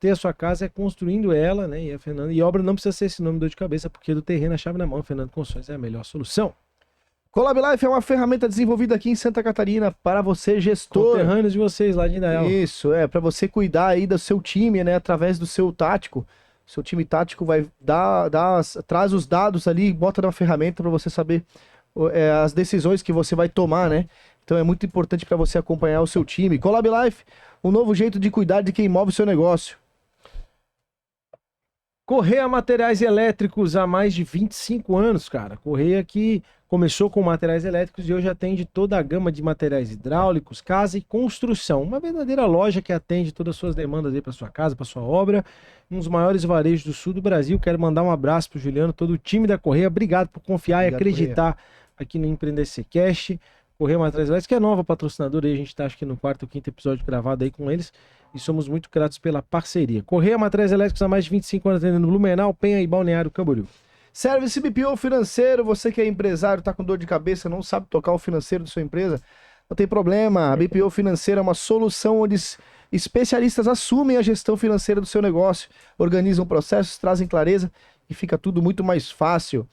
ter a sua casa é construindo ela, né? E a Fernando, e obra não precisa ser esse nome dor de cabeça, porque do terreno a chave na mão, a Fernando Construções é a melhor solução. Colab Life é uma ferramenta desenvolvida aqui em Santa Catarina para você, gestor. Conterrâneos de vocês lá de Indaial. Isso, para você cuidar aí do seu time, né? Através do seu tático. Seu time tático vai traz os dados ali, bota na ferramenta para você saber as decisões que você vai tomar, né? Então é muito importante para você acompanhar o seu time. Collab Life, um novo jeito de cuidar de quem move o seu negócio. Correia Materiais Elétricos há mais de 25 anos, cara. Correia que começou com materiais elétricos e hoje atende toda a gama de materiais hidráulicos, casa e construção. Uma verdadeira loja que atende todas as suas demandas aí para sua casa, para sua obra. Um dos maiores varejos do sul do Brasil. Quero mandar um abraço pro Juliano, todo o time da Correia. Obrigado por confiar Obrigado, e acreditar aqui no Empreender Cast. Correia Materiais Elétricos, que é nova patrocinadora aí. A gente tá acho que no 4º ou 5º episódio gravado aí com eles. E somos muito gratos pela parceria. Correia Materiais Elétricos há mais de 25 anos atendendo Blumenau, Penha e Balneário Camboriú. Service BPO financeiro, você que é empresário, tá com dor de cabeça, não sabe tocar o financeiro de sua empresa, não tem problema. A BPO financeira é uma solução onde especialistas assumem a gestão financeira do seu negócio, organizam processos, trazem clareza e fica tudo muito mais fácil.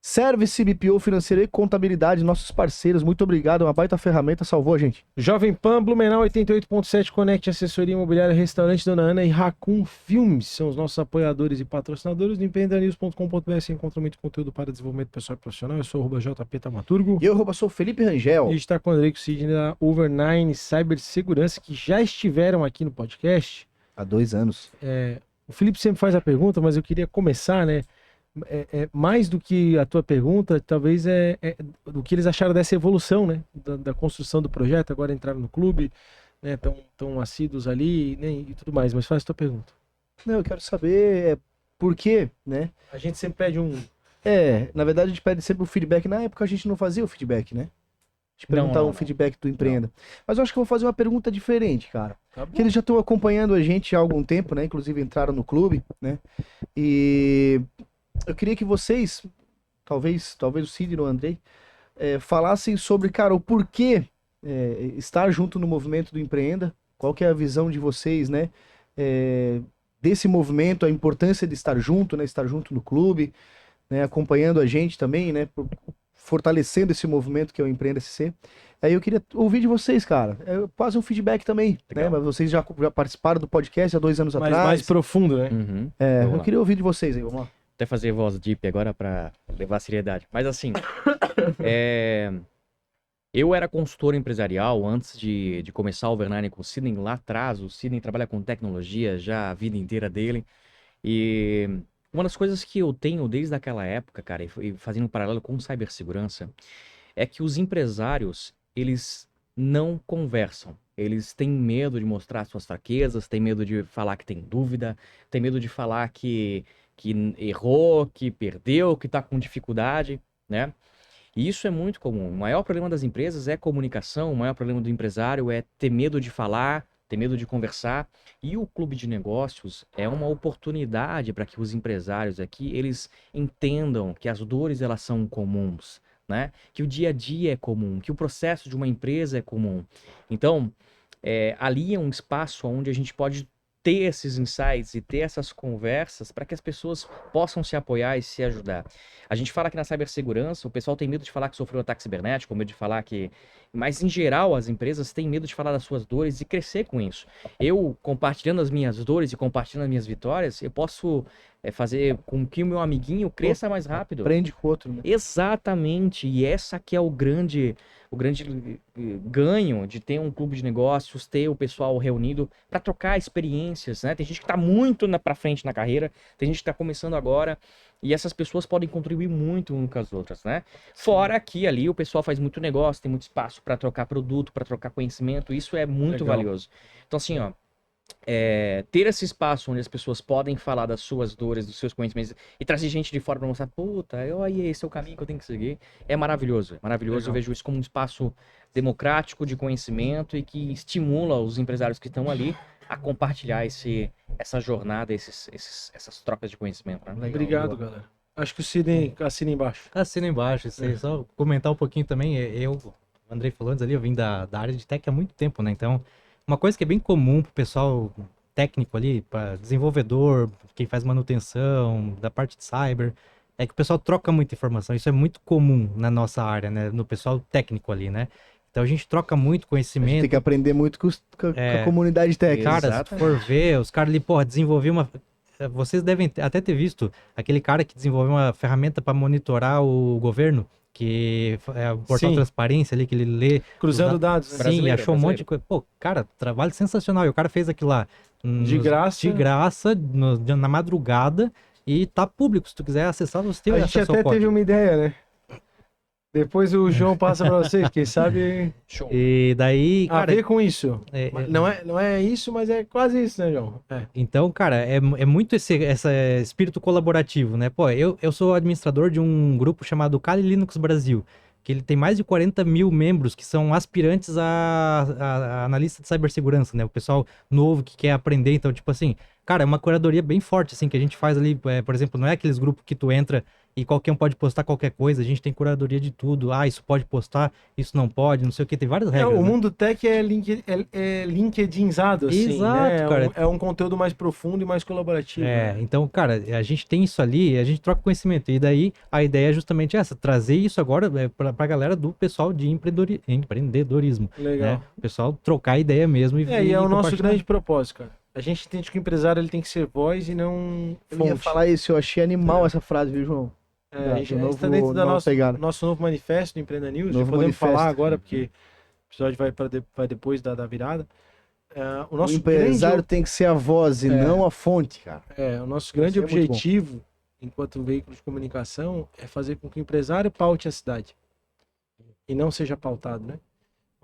Service BPO financeiro e contabilidade, nossos parceiros, muito obrigado, uma baita ferramenta, salvou a gente. Jovem Pan, Blumenau 88.7, Conect Assessoria Imobiliária, Restaurante Dona Ana e Raccoon Filmes são os nossos apoiadores e patrocinadores. No empreendenews.com.br você encontra muito conteúdo para desenvolvimento pessoal e profissional. Eu sou o @JP Tamaturgo. E eu, sou o Felipe Rangel. E a gente está com o Andrei Sidney da Over9 Cybersegurança, que já estiveram aqui no podcast. Há 2 anos. O Felipe sempre faz a pergunta, mas eu queria começar, né? Mais do que a tua pergunta, talvez do que eles acharam dessa evolução, né? Da construção do projeto, agora entraram no clube, né? Tão assíduos ali, né? E tudo mais, mas faz a tua pergunta. Não, eu quero saber por quê, né? A gente sempre pede um... Na verdade a gente pede sempre o feedback. Na época a gente não fazia o feedback, né? A gente perguntava um feedback do Empreenda. Mas eu acho que eu vou fazer uma pergunta diferente, cara. Tá bom. Porque eles já estão acompanhando a gente há algum tempo, né? Inclusive entraram no clube, né? E eu queria que vocês, talvez o Sidney ou o Andrei, falassem sobre, cara, o porquê estar junto no movimento do Empreenda, qual que é a visão de vocês, né? Desse movimento, a importância de estar junto, né? Estar junto no clube, né? Acompanhando a gente também, né? Fortalecendo esse movimento que é o Empreenda SC. Aí eu queria ouvir de vocês, cara. Quase um feedback também, né? Mas vocês já participaram do podcast há 2 anos atrás. Mais profundo, né? Uhum. Eu queria ouvir de vocês aí, vamos lá. Até fazer voz deep agora pra levar a seriedade. Mas assim, eu era consultor empresarial antes de começar o Over9 com o Sidney lá atrás. O Sidney trabalha com tecnologia já a vida inteira dele. E uma das coisas que eu tenho desde aquela época, cara, e fazendo um paralelo com cibersegurança, é que os empresários, eles não conversam. Eles têm medo de mostrar suas fraquezas, têm medo de falar que tem dúvida, têm medo de falar que errou, que perdeu, que está com dificuldade, né? E isso é muito comum. O maior problema das empresas é comunicação, o maior problema do empresário é ter medo de falar, ter medo de conversar. E o clube de negócios é uma oportunidade para que os empresários aqui, eles entendam que as dores, elas são comuns, né? Que o dia a dia é comum, que o processo de uma empresa é comum. Então, ali é um espaço onde a gente pode ter esses insights e ter essas conversas para que as pessoas possam se apoiar e se ajudar. A gente fala que na cibersegurança, o pessoal tem medo de falar que sofreu ataque cibernético, medo de falar que... Mas, em geral, as empresas têm medo de falar das suas dores e crescer com isso. Eu, compartilhando as minhas dores e compartilhando as minha vitórias, eu posso fazer com que o meu amiguinho cresça mais rápido. Aprende com o outro, né? Exatamente. E essa que é o grande ganho de ter um clube de negócios, ter o pessoal reunido para trocar experiências, né? Tem gente que está muito para frente na carreira, tem gente que está começando agora, e essas pessoas podem contribuir muito umas com as outras, né? Fora que ali o pessoal faz muito negócio, tem muito espaço para trocar produto, para trocar conhecimento, isso é muito valioso. Então, assim, ó, ter esse espaço onde as pessoas podem falar das suas dores, dos seus conhecimentos e trazer gente de fora para mostrar, puta, esse é o caminho que eu tenho que seguir, é maravilhoso, maravilhoso. Eu vejo isso como um espaço democrático de conhecimento e que estimula os empresários que estão ali a compartilhar essa jornada, essas trocas de conhecimento, né? Obrigado, galera. Acho que o Sidney assina embaixo. Assina embaixo, isso aí. Só comentar um pouquinho também, o Andrei falou antes ali, eu vim da área de tech há muito tempo, né? Então, uma coisa que é bem comum pro pessoal técnico ali, para desenvolvedor, quem faz manutenção, da parte de cyber, é que o pessoal troca muita informação. Isso é muito comum na nossa área, né? No pessoal técnico ali, né? Então a gente troca muito conhecimento. Tem que aprender muito com a comunidade técnica. Cara, se for ver, os caras ali, desenvolver uma... Vocês devem até ter visto aquele cara que desenvolveu uma ferramenta para monitorar o governo. que é o portal Sim. Transparência ali, que ele lê. Cruzando os dados, né? Sim, Brasileiro, achou um monte de brasileiro. coisa. Pô, cara, trabalho sensacional. E o cara fez aquilo lá De graça. de graça, na madrugada, e tá público. Se tu quiser acessar, você tem A gente acesso ao até teve código. uma ideia, né? Depois o João passa pra vocês, quem sabe Show. E daí, a cara, ver com isso. é- Mas não é isso, mas é quase isso, né, João? É. então, cara, é muito esse espírito colaborativo, né? Pô, eu sou administrador de um grupo chamado Kali Linux Brasil, que ele tem mais de 40 mil membros que são aspirantes a analista de cibersegurança, né? O pessoal novo que quer aprender. Então, tipo assim, cara, é uma curadoria bem forte, assim, que a gente faz ali, por exemplo, não é aqueles grupos que tu entra e qualquer um pode postar qualquer coisa, a gente tem curadoria de tudo. Ah, isso pode postar, isso não pode, não sei o que, tem várias regras, O né? mundo tech é, LinkedInzado, assim, Exato, né? cara. É um conteúdo mais profundo e mais colaborativo. É, né? então, cara, a gente tem isso ali, a gente troca conhecimento. E daí a ideia é justamente essa, trazer isso agora pra galera do pessoal de empreendedorismo, Legal. né? O pessoal trocar ideia mesmo E é o nosso compartilhar. grande propósito, cara. A gente entende que o empresário ele tem que ser voz e não Eu ia fonte. falar isso, eu achei animal essa frase, viu, João? A gente do está dentro da nova pegada. nosso novo manifesto do Empreenda News. Já Novo podemos manifesto. falar agora, porque o episódio vai depois da virada. O O nosso empresário grande, tem que ser a voz e não a fonte, cara. o nosso grande Isso é muito bom. objetivo, enquanto veículo de comunicação, é fazer com que o empresário paute a cidade. E não seja pautado, né?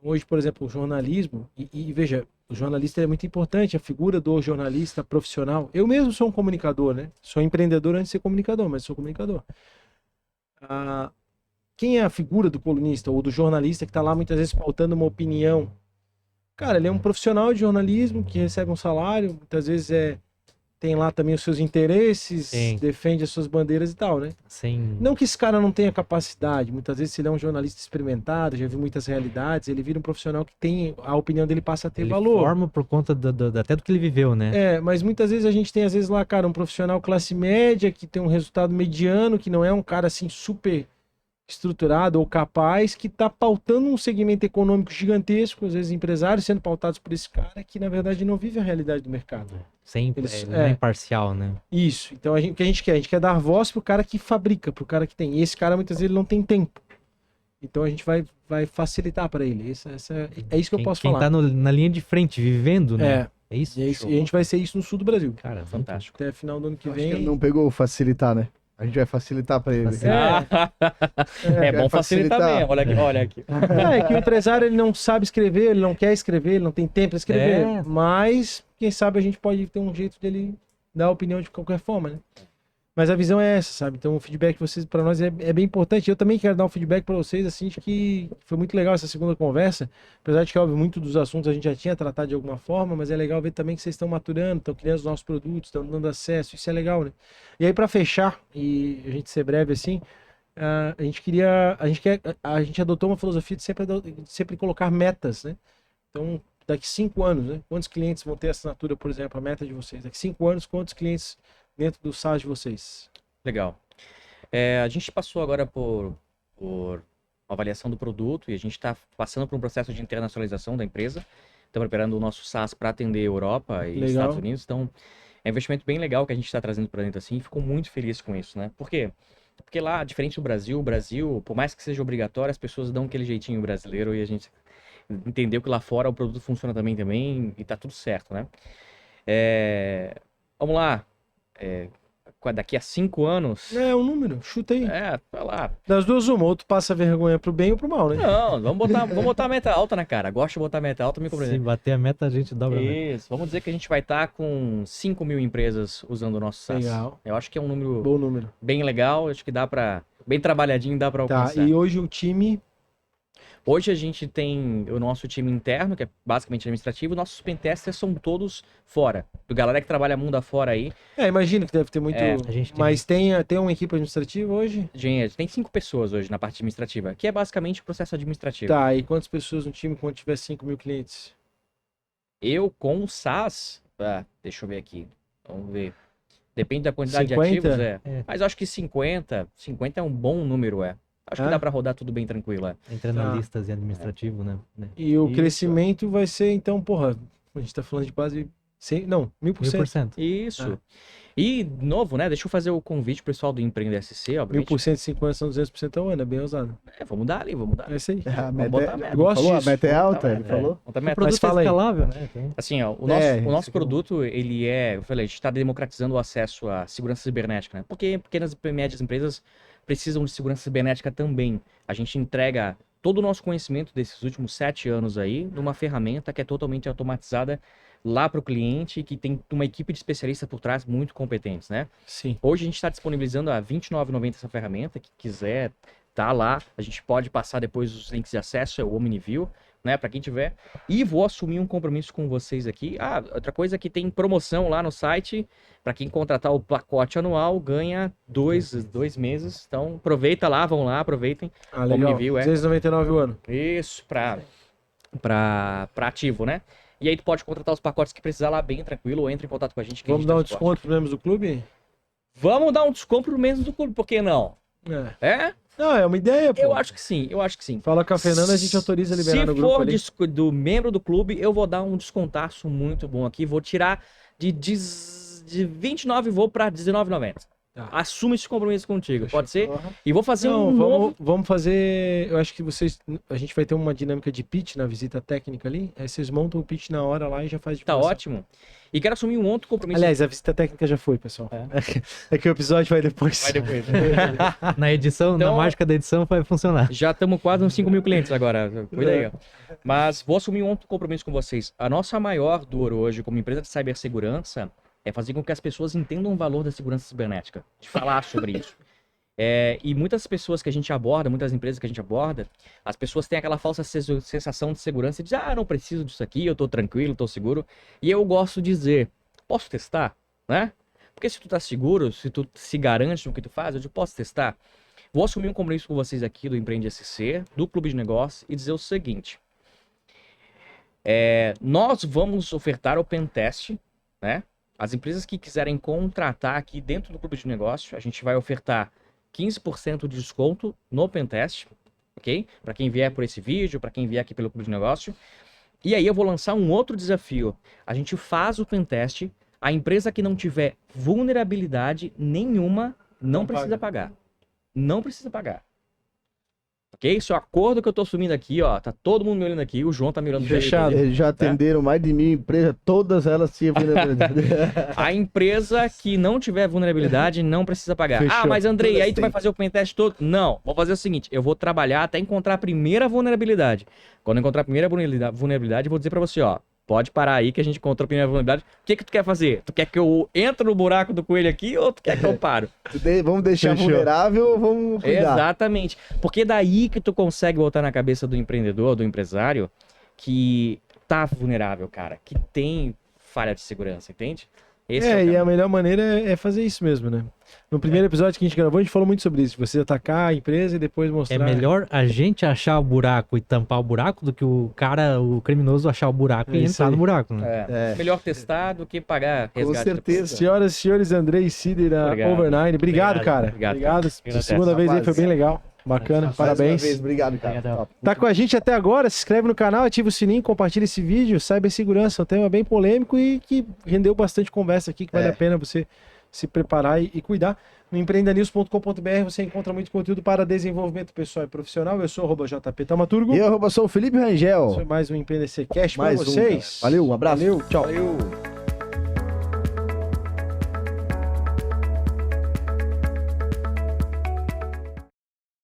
Hoje, por exemplo, o jornalismo, e veja, o jornalista é muito importante, a figura do jornalista profissional. Eu mesmo sou um comunicador, né? Sou empreendedor antes de ser comunicador, mas sou comunicador. Quem é a figura do colunista ou do jornalista que está lá muitas vezes pautando uma opinião? Cara, ele é um profissional de jornalismo que recebe um salário, muitas vezes tem lá também os seus interesses, Sim. defende as suas bandeiras e tal, né? Sem... Não que esse cara não tenha capacidade, muitas vezes se ele é um jornalista experimentado, já viu muitas realidades, ele vira um profissional que tem, a opinião dele passa a ter Ele valor. forma por conta até do que ele viveu, né? Mas muitas vezes a gente tem, às vezes, lá, cara, um profissional classe média que tem um resultado mediano, que não é um cara, assim, super estruturado ou capaz, que tá pautando um segmento econômico gigantesco, às vezes empresários sendo pautados por esse cara que, na verdade, não vive a realidade do mercado. Sem Eles- ele não é imparcial, né? Isso. Então, o que a gente quer? A gente quer dar voz pro cara que fabrica, pro cara que tem. E esse cara, muitas vezes, ele não tem tempo. Então, a gente vai facilitar para ele. É isso que eu posso Quem falar. tá na linha de frente, vivendo, né? É isso? E é isso. Show. E a gente vai ser isso no sul do Brasil. Cara, Fantástico. Até final do ano que Acho que vem. ele não pegou o facilitar, né? A gente vai facilitar pra ele. Facilitar. É bom vai facilitar facilitar. mesmo. Olha aqui, olha aqui. É que o empresário ele não sabe escrever, ele não quer escrever, ele não tem tempo para escrever. É. Mas, quem sabe a gente pode ter um jeito dele dar opinião de qualquer forma, né? Mas a visão é essa, sabe? Então o feedback de vocês para nós é bem importante. Eu também quero dar um feedback para vocês, assim, de que foi muito legal essa segunda conversa. Apesar de que, óbvio, muito dos assuntos a gente já tinha tratado de alguma forma, mas é legal ver também que vocês estão maturando, estão criando os nossos produtos, estão dando acesso, isso é legal, né? E aí, para fechar, e a gente ser breve assim, a gente adotou uma filosofia de sempre colocar metas, né? Então, daqui 5 anos, né? Quantos clientes vão ter assinatura, por exemplo, a meta de vocês? Daqui 5 anos, quantos clientes dentro do SaaS de vocês? Legal. A gente passou agora por uma avaliação do produto e a gente está passando por um processo de internacionalização da empresa. Estamos preparando o nosso SaaS para atender Europa e Legal. Estados Unidos. Então, é um investimento bem legal que a gente está trazendo para dentro assim. Fico muito feliz com isso, né? Por quê? Porque lá, diferente do Brasil, por mais que seja obrigatório, as pessoas dão aquele jeitinho brasileiro e a gente entendeu que lá fora o produto funciona também e tá tudo certo, né? Vamos lá. Daqui a 5 anos. É um número, chuta aí. Vai lá. Das duas, uma, ou tu passa vergonha pro bem ou pro mal, né? Não, vamos botar a meta alta na cara. Gosto de botar a meta alta, me Se compreende. bater a meta, a gente dobra a meta. Isso, vamos dizer que a gente vai estar com 5 mil empresas usando o nosso SaaS. Legal. Eu acho que é um número Bom número. bem legal, acho que dá pra. Bem trabalhadinho, dá pra Tá, alcançar. e hoje o time. Hoje a gente tem o nosso time interno, que é basicamente administrativo, nossos pentesters são todos fora. Do galera que trabalha mundo afora aí. Imagino que deve ter muito. A gente tem- Mas tem uma equipe administrativa hoje? Gente, tem 5 pessoas hoje na parte administrativa, que é basicamente o processo administrativo. Tá, e quantas pessoas no time quando tiver 5 mil clientes? Eu com o SaaS, deixa eu ver aqui, vamos ver. Depende da quantidade 50? de ativos, É. Mas eu acho que 50 é um bom número, Acho que É? dá pra rodar tudo bem tranquilo, Entre Tá. analistas e administrativo, né? E o Isso. crescimento vai ser, então, porra, a gente tá falando de quase Não, 1000%. 1000%. Isso. E, de novo, né? Deixa eu fazer o convite pro pessoal do Empreender SC, obviamente. 1000% de 5 anos são 200% ao ano, é bem usado. Vamos dar ali, vamos dar. É isso aí. A Vamos meta botar a é, meta. Gosto falou, a disso. meta é alta, ele É, falou. outra O meta. produto fala é aí. escalável, né? Então, Assim, ó, o É, nosso isso aqui é bom. produto, ele eu falei, a gente está democratizando o acesso à segurança cibernética, né? Porque pequenas e médias empresas precisam de segurança cibernética também. A gente entrega todo o nosso conhecimento desses últimos 7 anos aí numa ferramenta que é totalmente automatizada lá para o cliente, que tem uma equipe de especialistas por trás muito competentes, né? Sim. Hoje a gente está disponibilizando a R$ 29,90 essa ferramenta, que quiser tá lá, a gente pode passar depois os links de acesso, é o OmniView, né, para quem tiver. E vou assumir um compromisso com vocês aqui. Outra coisa é que tem promoção lá no site, para quem contratar o pacote anual, ganha 2 meses. Então aproveita lá, vão lá, aproveitem. Legal. OmniView, 299 o ano. Isso, para ativo, né? E aí tu pode contratar os pacotes que precisar lá bem tranquilo, ou entra em contato com a gente. Que Vamos a gente dar um dá suporte. desconto pros membros do clube? Vamos dar um desconto pro membros do clube, por que não? É? Não, é uma ideia, pô. Eu acho que sim, eu acho que sim. Fala com a Fernanda, a gente autoriza a liberar no grupo ali. Se for do membro do clube, eu vou dar um descontaço muito bom aqui. Vou tirar de 29 e vou para R$19,90. Tá. Assume esse compromisso contigo, Fechou. pode ser? Uhum. E vou fazer Não, um novo... vamos fazer. Eu acho que a gente vai ter uma dinâmica de pitch na visita técnica ali. Aí vocês montam o pitch na hora lá e já faz Tá divulgação. ótimo. E quero assumir um outro compromisso. Aliás, a visita técnica já foi, pessoal. É que o episódio vai depois. Vai depois. na edição, Então, na mágica da edição vai funcionar. Já estamos quase uns 5 mil clientes agora. Cuida aí. Ó. Mas vou assumir um outro compromisso com vocês. A nossa maior dor hoje, como empresa de cibersegurança, é fazer com que as pessoas entendam o valor da segurança cibernética. De falar sobre isso. E muitas pessoas que a gente aborda, muitas empresas que a gente aborda, as pessoas têm aquela falsa sensação de segurança e dizem, não preciso disso aqui, eu tô tranquilo, tô seguro. E eu gosto de dizer, posso testar? Né? Porque se tu tá seguro, se tu se garante no que tu faz, eu te posso testar. Vou assumir um compromisso com vocês aqui do Empreende SC, do Clube de Negócios, e dizer o seguinte. Nós vamos ofertar o Pentest, né? As empresas que quiserem contratar aqui dentro do Clube de Negócios, a gente vai ofertar 15% de desconto no Pentest, ok? Para quem vier por esse vídeo, para quem vier aqui pelo Clube de Negócio. E aí eu vou lançar um outro desafio. A gente faz o Pentest, a empresa que não tiver vulnerabilidade nenhuma não precisa pagar. Não precisa pagar. Ok? Isso é o acordo que eu tô assumindo aqui, ó. Tá todo mundo me olhando aqui, o João tá me olhando. Fechado. Eles já atenderam mais de 1000 empresas, todas elas tinham vulnerabilidade. A empresa que não tiver vulnerabilidade não precisa pagar. Fechou. Mas Andrei, Todas aí tu vai têm. fazer o pentest todo? Não, vou fazer o seguinte, eu vou trabalhar até encontrar a primeira vulnerabilidade. Quando eu encontrar a primeira vulnerabilidade, eu vou dizer pra você, ó, pode parar aí que a gente encontrou a primeira vulnerabilidade. O que tu quer fazer? Tu quer que eu entre no buraco do coelho aqui ou tu quer que eu paro? Vamos deixar Fechou. vulnerável ou vamos cuidar? Exatamente. Porque daí que tu consegue botar na cabeça do empreendedor, do empresário, que tá vulnerável, cara, que tem falha de segurança, entende? Esse o E caminho. a melhor maneira é fazer isso mesmo, né? No primeiro episódio que a gente gravou, a gente falou muito sobre isso. Você atacar a empresa e depois mostrar. É melhor a gente achar o buraco e tampar o buraco do que o criminoso achar o buraco É e isso entrar aí. no buraco, né? Melhor testar do que pagar Com resgate. certeza. Senhoras e senhores, Andrei Cider da Obrigado. Over9. Obrigado, Obrigado. cara. Obrigado. Segunda vez aí foi bem legal. Bacana, Mais uma parabéns. vez, obrigado, cara. Obrigado. Top. Tá com a gente até agora, se inscreve no canal, ativa o sininho, compartilha esse vídeo. Cibersegurança é um tema bem polêmico e que rendeu bastante conversa aqui, que vale a pena você se preparar e cuidar. No empreendanews.com.br você encontra muito conteúdo para desenvolvimento pessoal e profissional. Eu sou o @JP Tamaturgo. E eu, sou o Felipe Esse Rangel. foi mais um Empreender Cast para Mais um, vocês. cara. Valeu, um abraço. Valeu, tchau. Valeu.